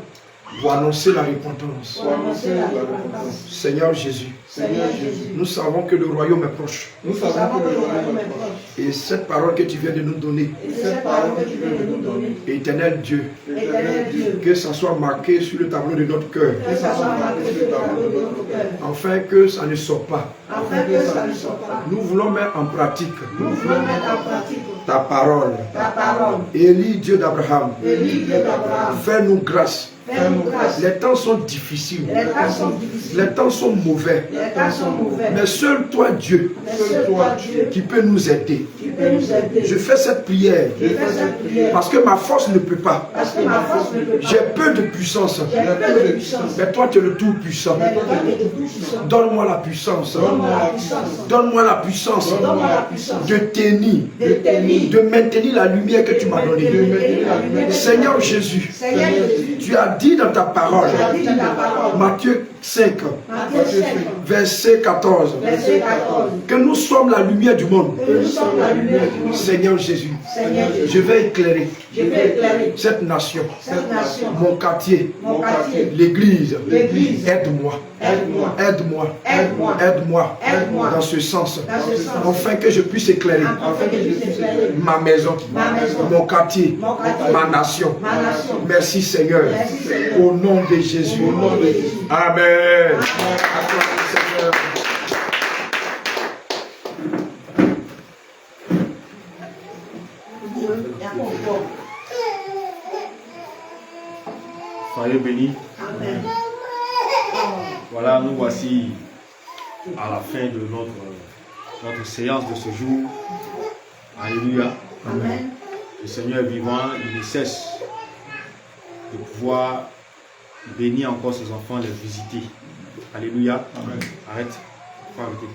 Pour annoncer la repentance. Pour annoncer la repentance. Seigneur Jésus. Seigneur Jésus. Nous savons que le royaume est proche. Nous savons que le royaume est proche. Et cette parole que tu viens de nous donner. Et cette parole que tu viens de nous donner. Éternel Dieu. Éternel Dieu. Que ça soit marqué sur le tableau de notre cœur. Que ça soit marqué sur le tableau de notre cœur. Afin que ça ne sorte pas. Afin que ça ne sorte pas. Nous voulons mettre en pratique. Nous voulons mettre en pratique ta parole. ta parole. Élie, Dieu d'Abraham. Élie, Dieu d'Abraham. Fais-nous grâce. Fais-nous grâce. Les temps sont difficiles. Les temps sont difficiles. Les temps sont mauvais. Les temps sont mauvais. Mais seul toi, Dieu, Mais seul toi, Dieu, qui peut nous aider. qui peut nous aider. Je fais cette prière Je fais cette prière parce que ma force ne peut pas. parce que ma force ne peut pas. J'ai peu de puissance. J'ai peu de puissance. Mais toi, tu es le tout-puissant. Mais toi, tu es le tout-puissant. Donne-moi la puissance. Donne-moi la puissance. Donne-moi la puissance Donne-moi la puissance. de tenir, De tenir. de maintenir la lumière que tu m'as De donnée. maintenir la lumière. Seigneur Jésus, Seigneur Jésus. tu as dit dans ta parole, Tu as dit dans ta parole. Matthieu 5, Matthieu 5, verset 14. verset 14. Que nous sommes la lumière du monde. Que nous sommes la lumière du monde. Seigneur Jésus, Seigneur Jésus, je vais éclairer je vais éclairer cette nation, cette nation, mon quartier, mon quartier, l'église. l'église. Aide-moi, Aide-moi, aide-moi, aide-moi, aide-moi aide-moi dans ce sens, dans ce sens, afin que je puisse éclairer afin que je puisse éclairer ma maison, ma maison, mon quartier, mon quartier, ma nation. ma nation. Merci Seigneur, Merci, Seigneur. au nom de Jésus. Au nom de Jésus. Amen. Acclamez Seigneur. Soyez bénis. Amen. Voilà, nous voici à la fin de notre séance de ce jour. Alléluia. Amen. Le Seigneur est vivant, il ne cesse de pouvoir bénir encore ses enfants, les visiter. Alléluia. Amen. Arrête. Faut arrêter.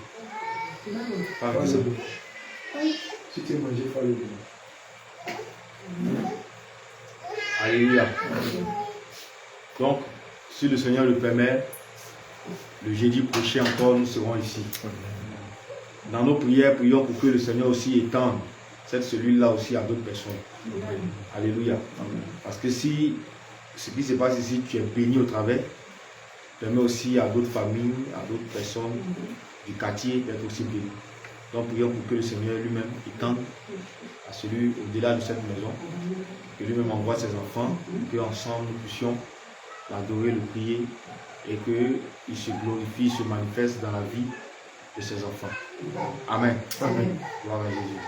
Faut arrêter ça. Si tu manges, il faut aller. Alléluia. Donc, si le Seigneur le permet, le jeudi prochain encore, nous serons ici. Dans nos prières, prions pour que le Seigneur aussi étende cette cellule-là aussi à d'autres personnes. Alléluia. Parce que si ce qui se passe ici, tu es béni au travers, permet aussi à d'autres familles, à d'autres personnes du quartier d'être aussi bénis. Donc prions pour que le Seigneur lui-même étende à celui au-delà de cette maison, que lui-même envoie ses enfants, que ensemble nous puissions l'adorer, le prier et qu'il se glorifie, se manifeste dans la vie de ses enfants. Amen. Amen. Gloire à Jésus.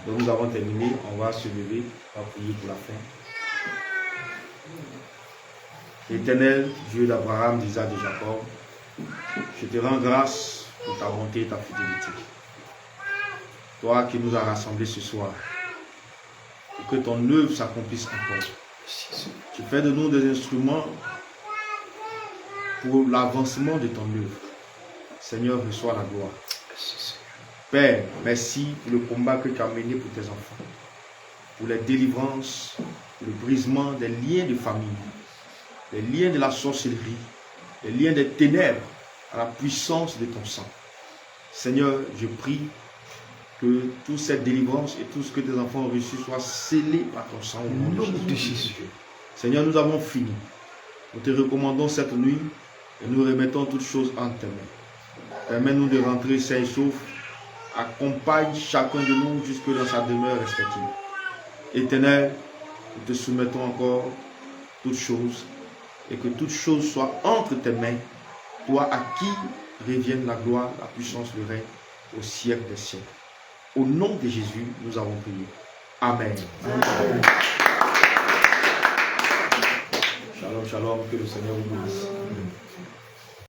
Donc nous avons terminé, on va se lever, on va prier pour la fin. Éternel, Dieu d'Abraham, d'Isaac et de Jacob, je te rends grâce pour ta bonté et ta fidélité. Toi qui nous as rassemblés ce soir, pour que ton œuvre s'accomplisse encore. Tu fais de nous des instruments pour l'avancement de ton œuvre. Seigneur, reçois la gloire. Père, merci pour le combat que tu as mené pour tes enfants, pour les délivrances, le brisement des liens de famille, les liens de la sorcellerie, les liens des ténèbres à la puissance de ton sang. Seigneur, je prie que toute cette délivrance et tout ce que tes enfants ont reçu soit scellé par ton sang au nom de Jésus. Seigneur, nous avons fini. Nous te recommandons cette nuit et nous remettons toutes choses entre tes mains. Permets-nous de rentrer sains et saufs. Accompagne chacun de nous jusque dans sa demeure respective. Éternel, nous te soumettons encore toutes choses et que toutes choses soient entre tes mains, toi à qui revienne la gloire, la puissance, le règne au siècle des siècles. Au nom de Jésus, nous avons prié. Amen. Amen. Shalom, shalom, que le Seigneur vous bénisse.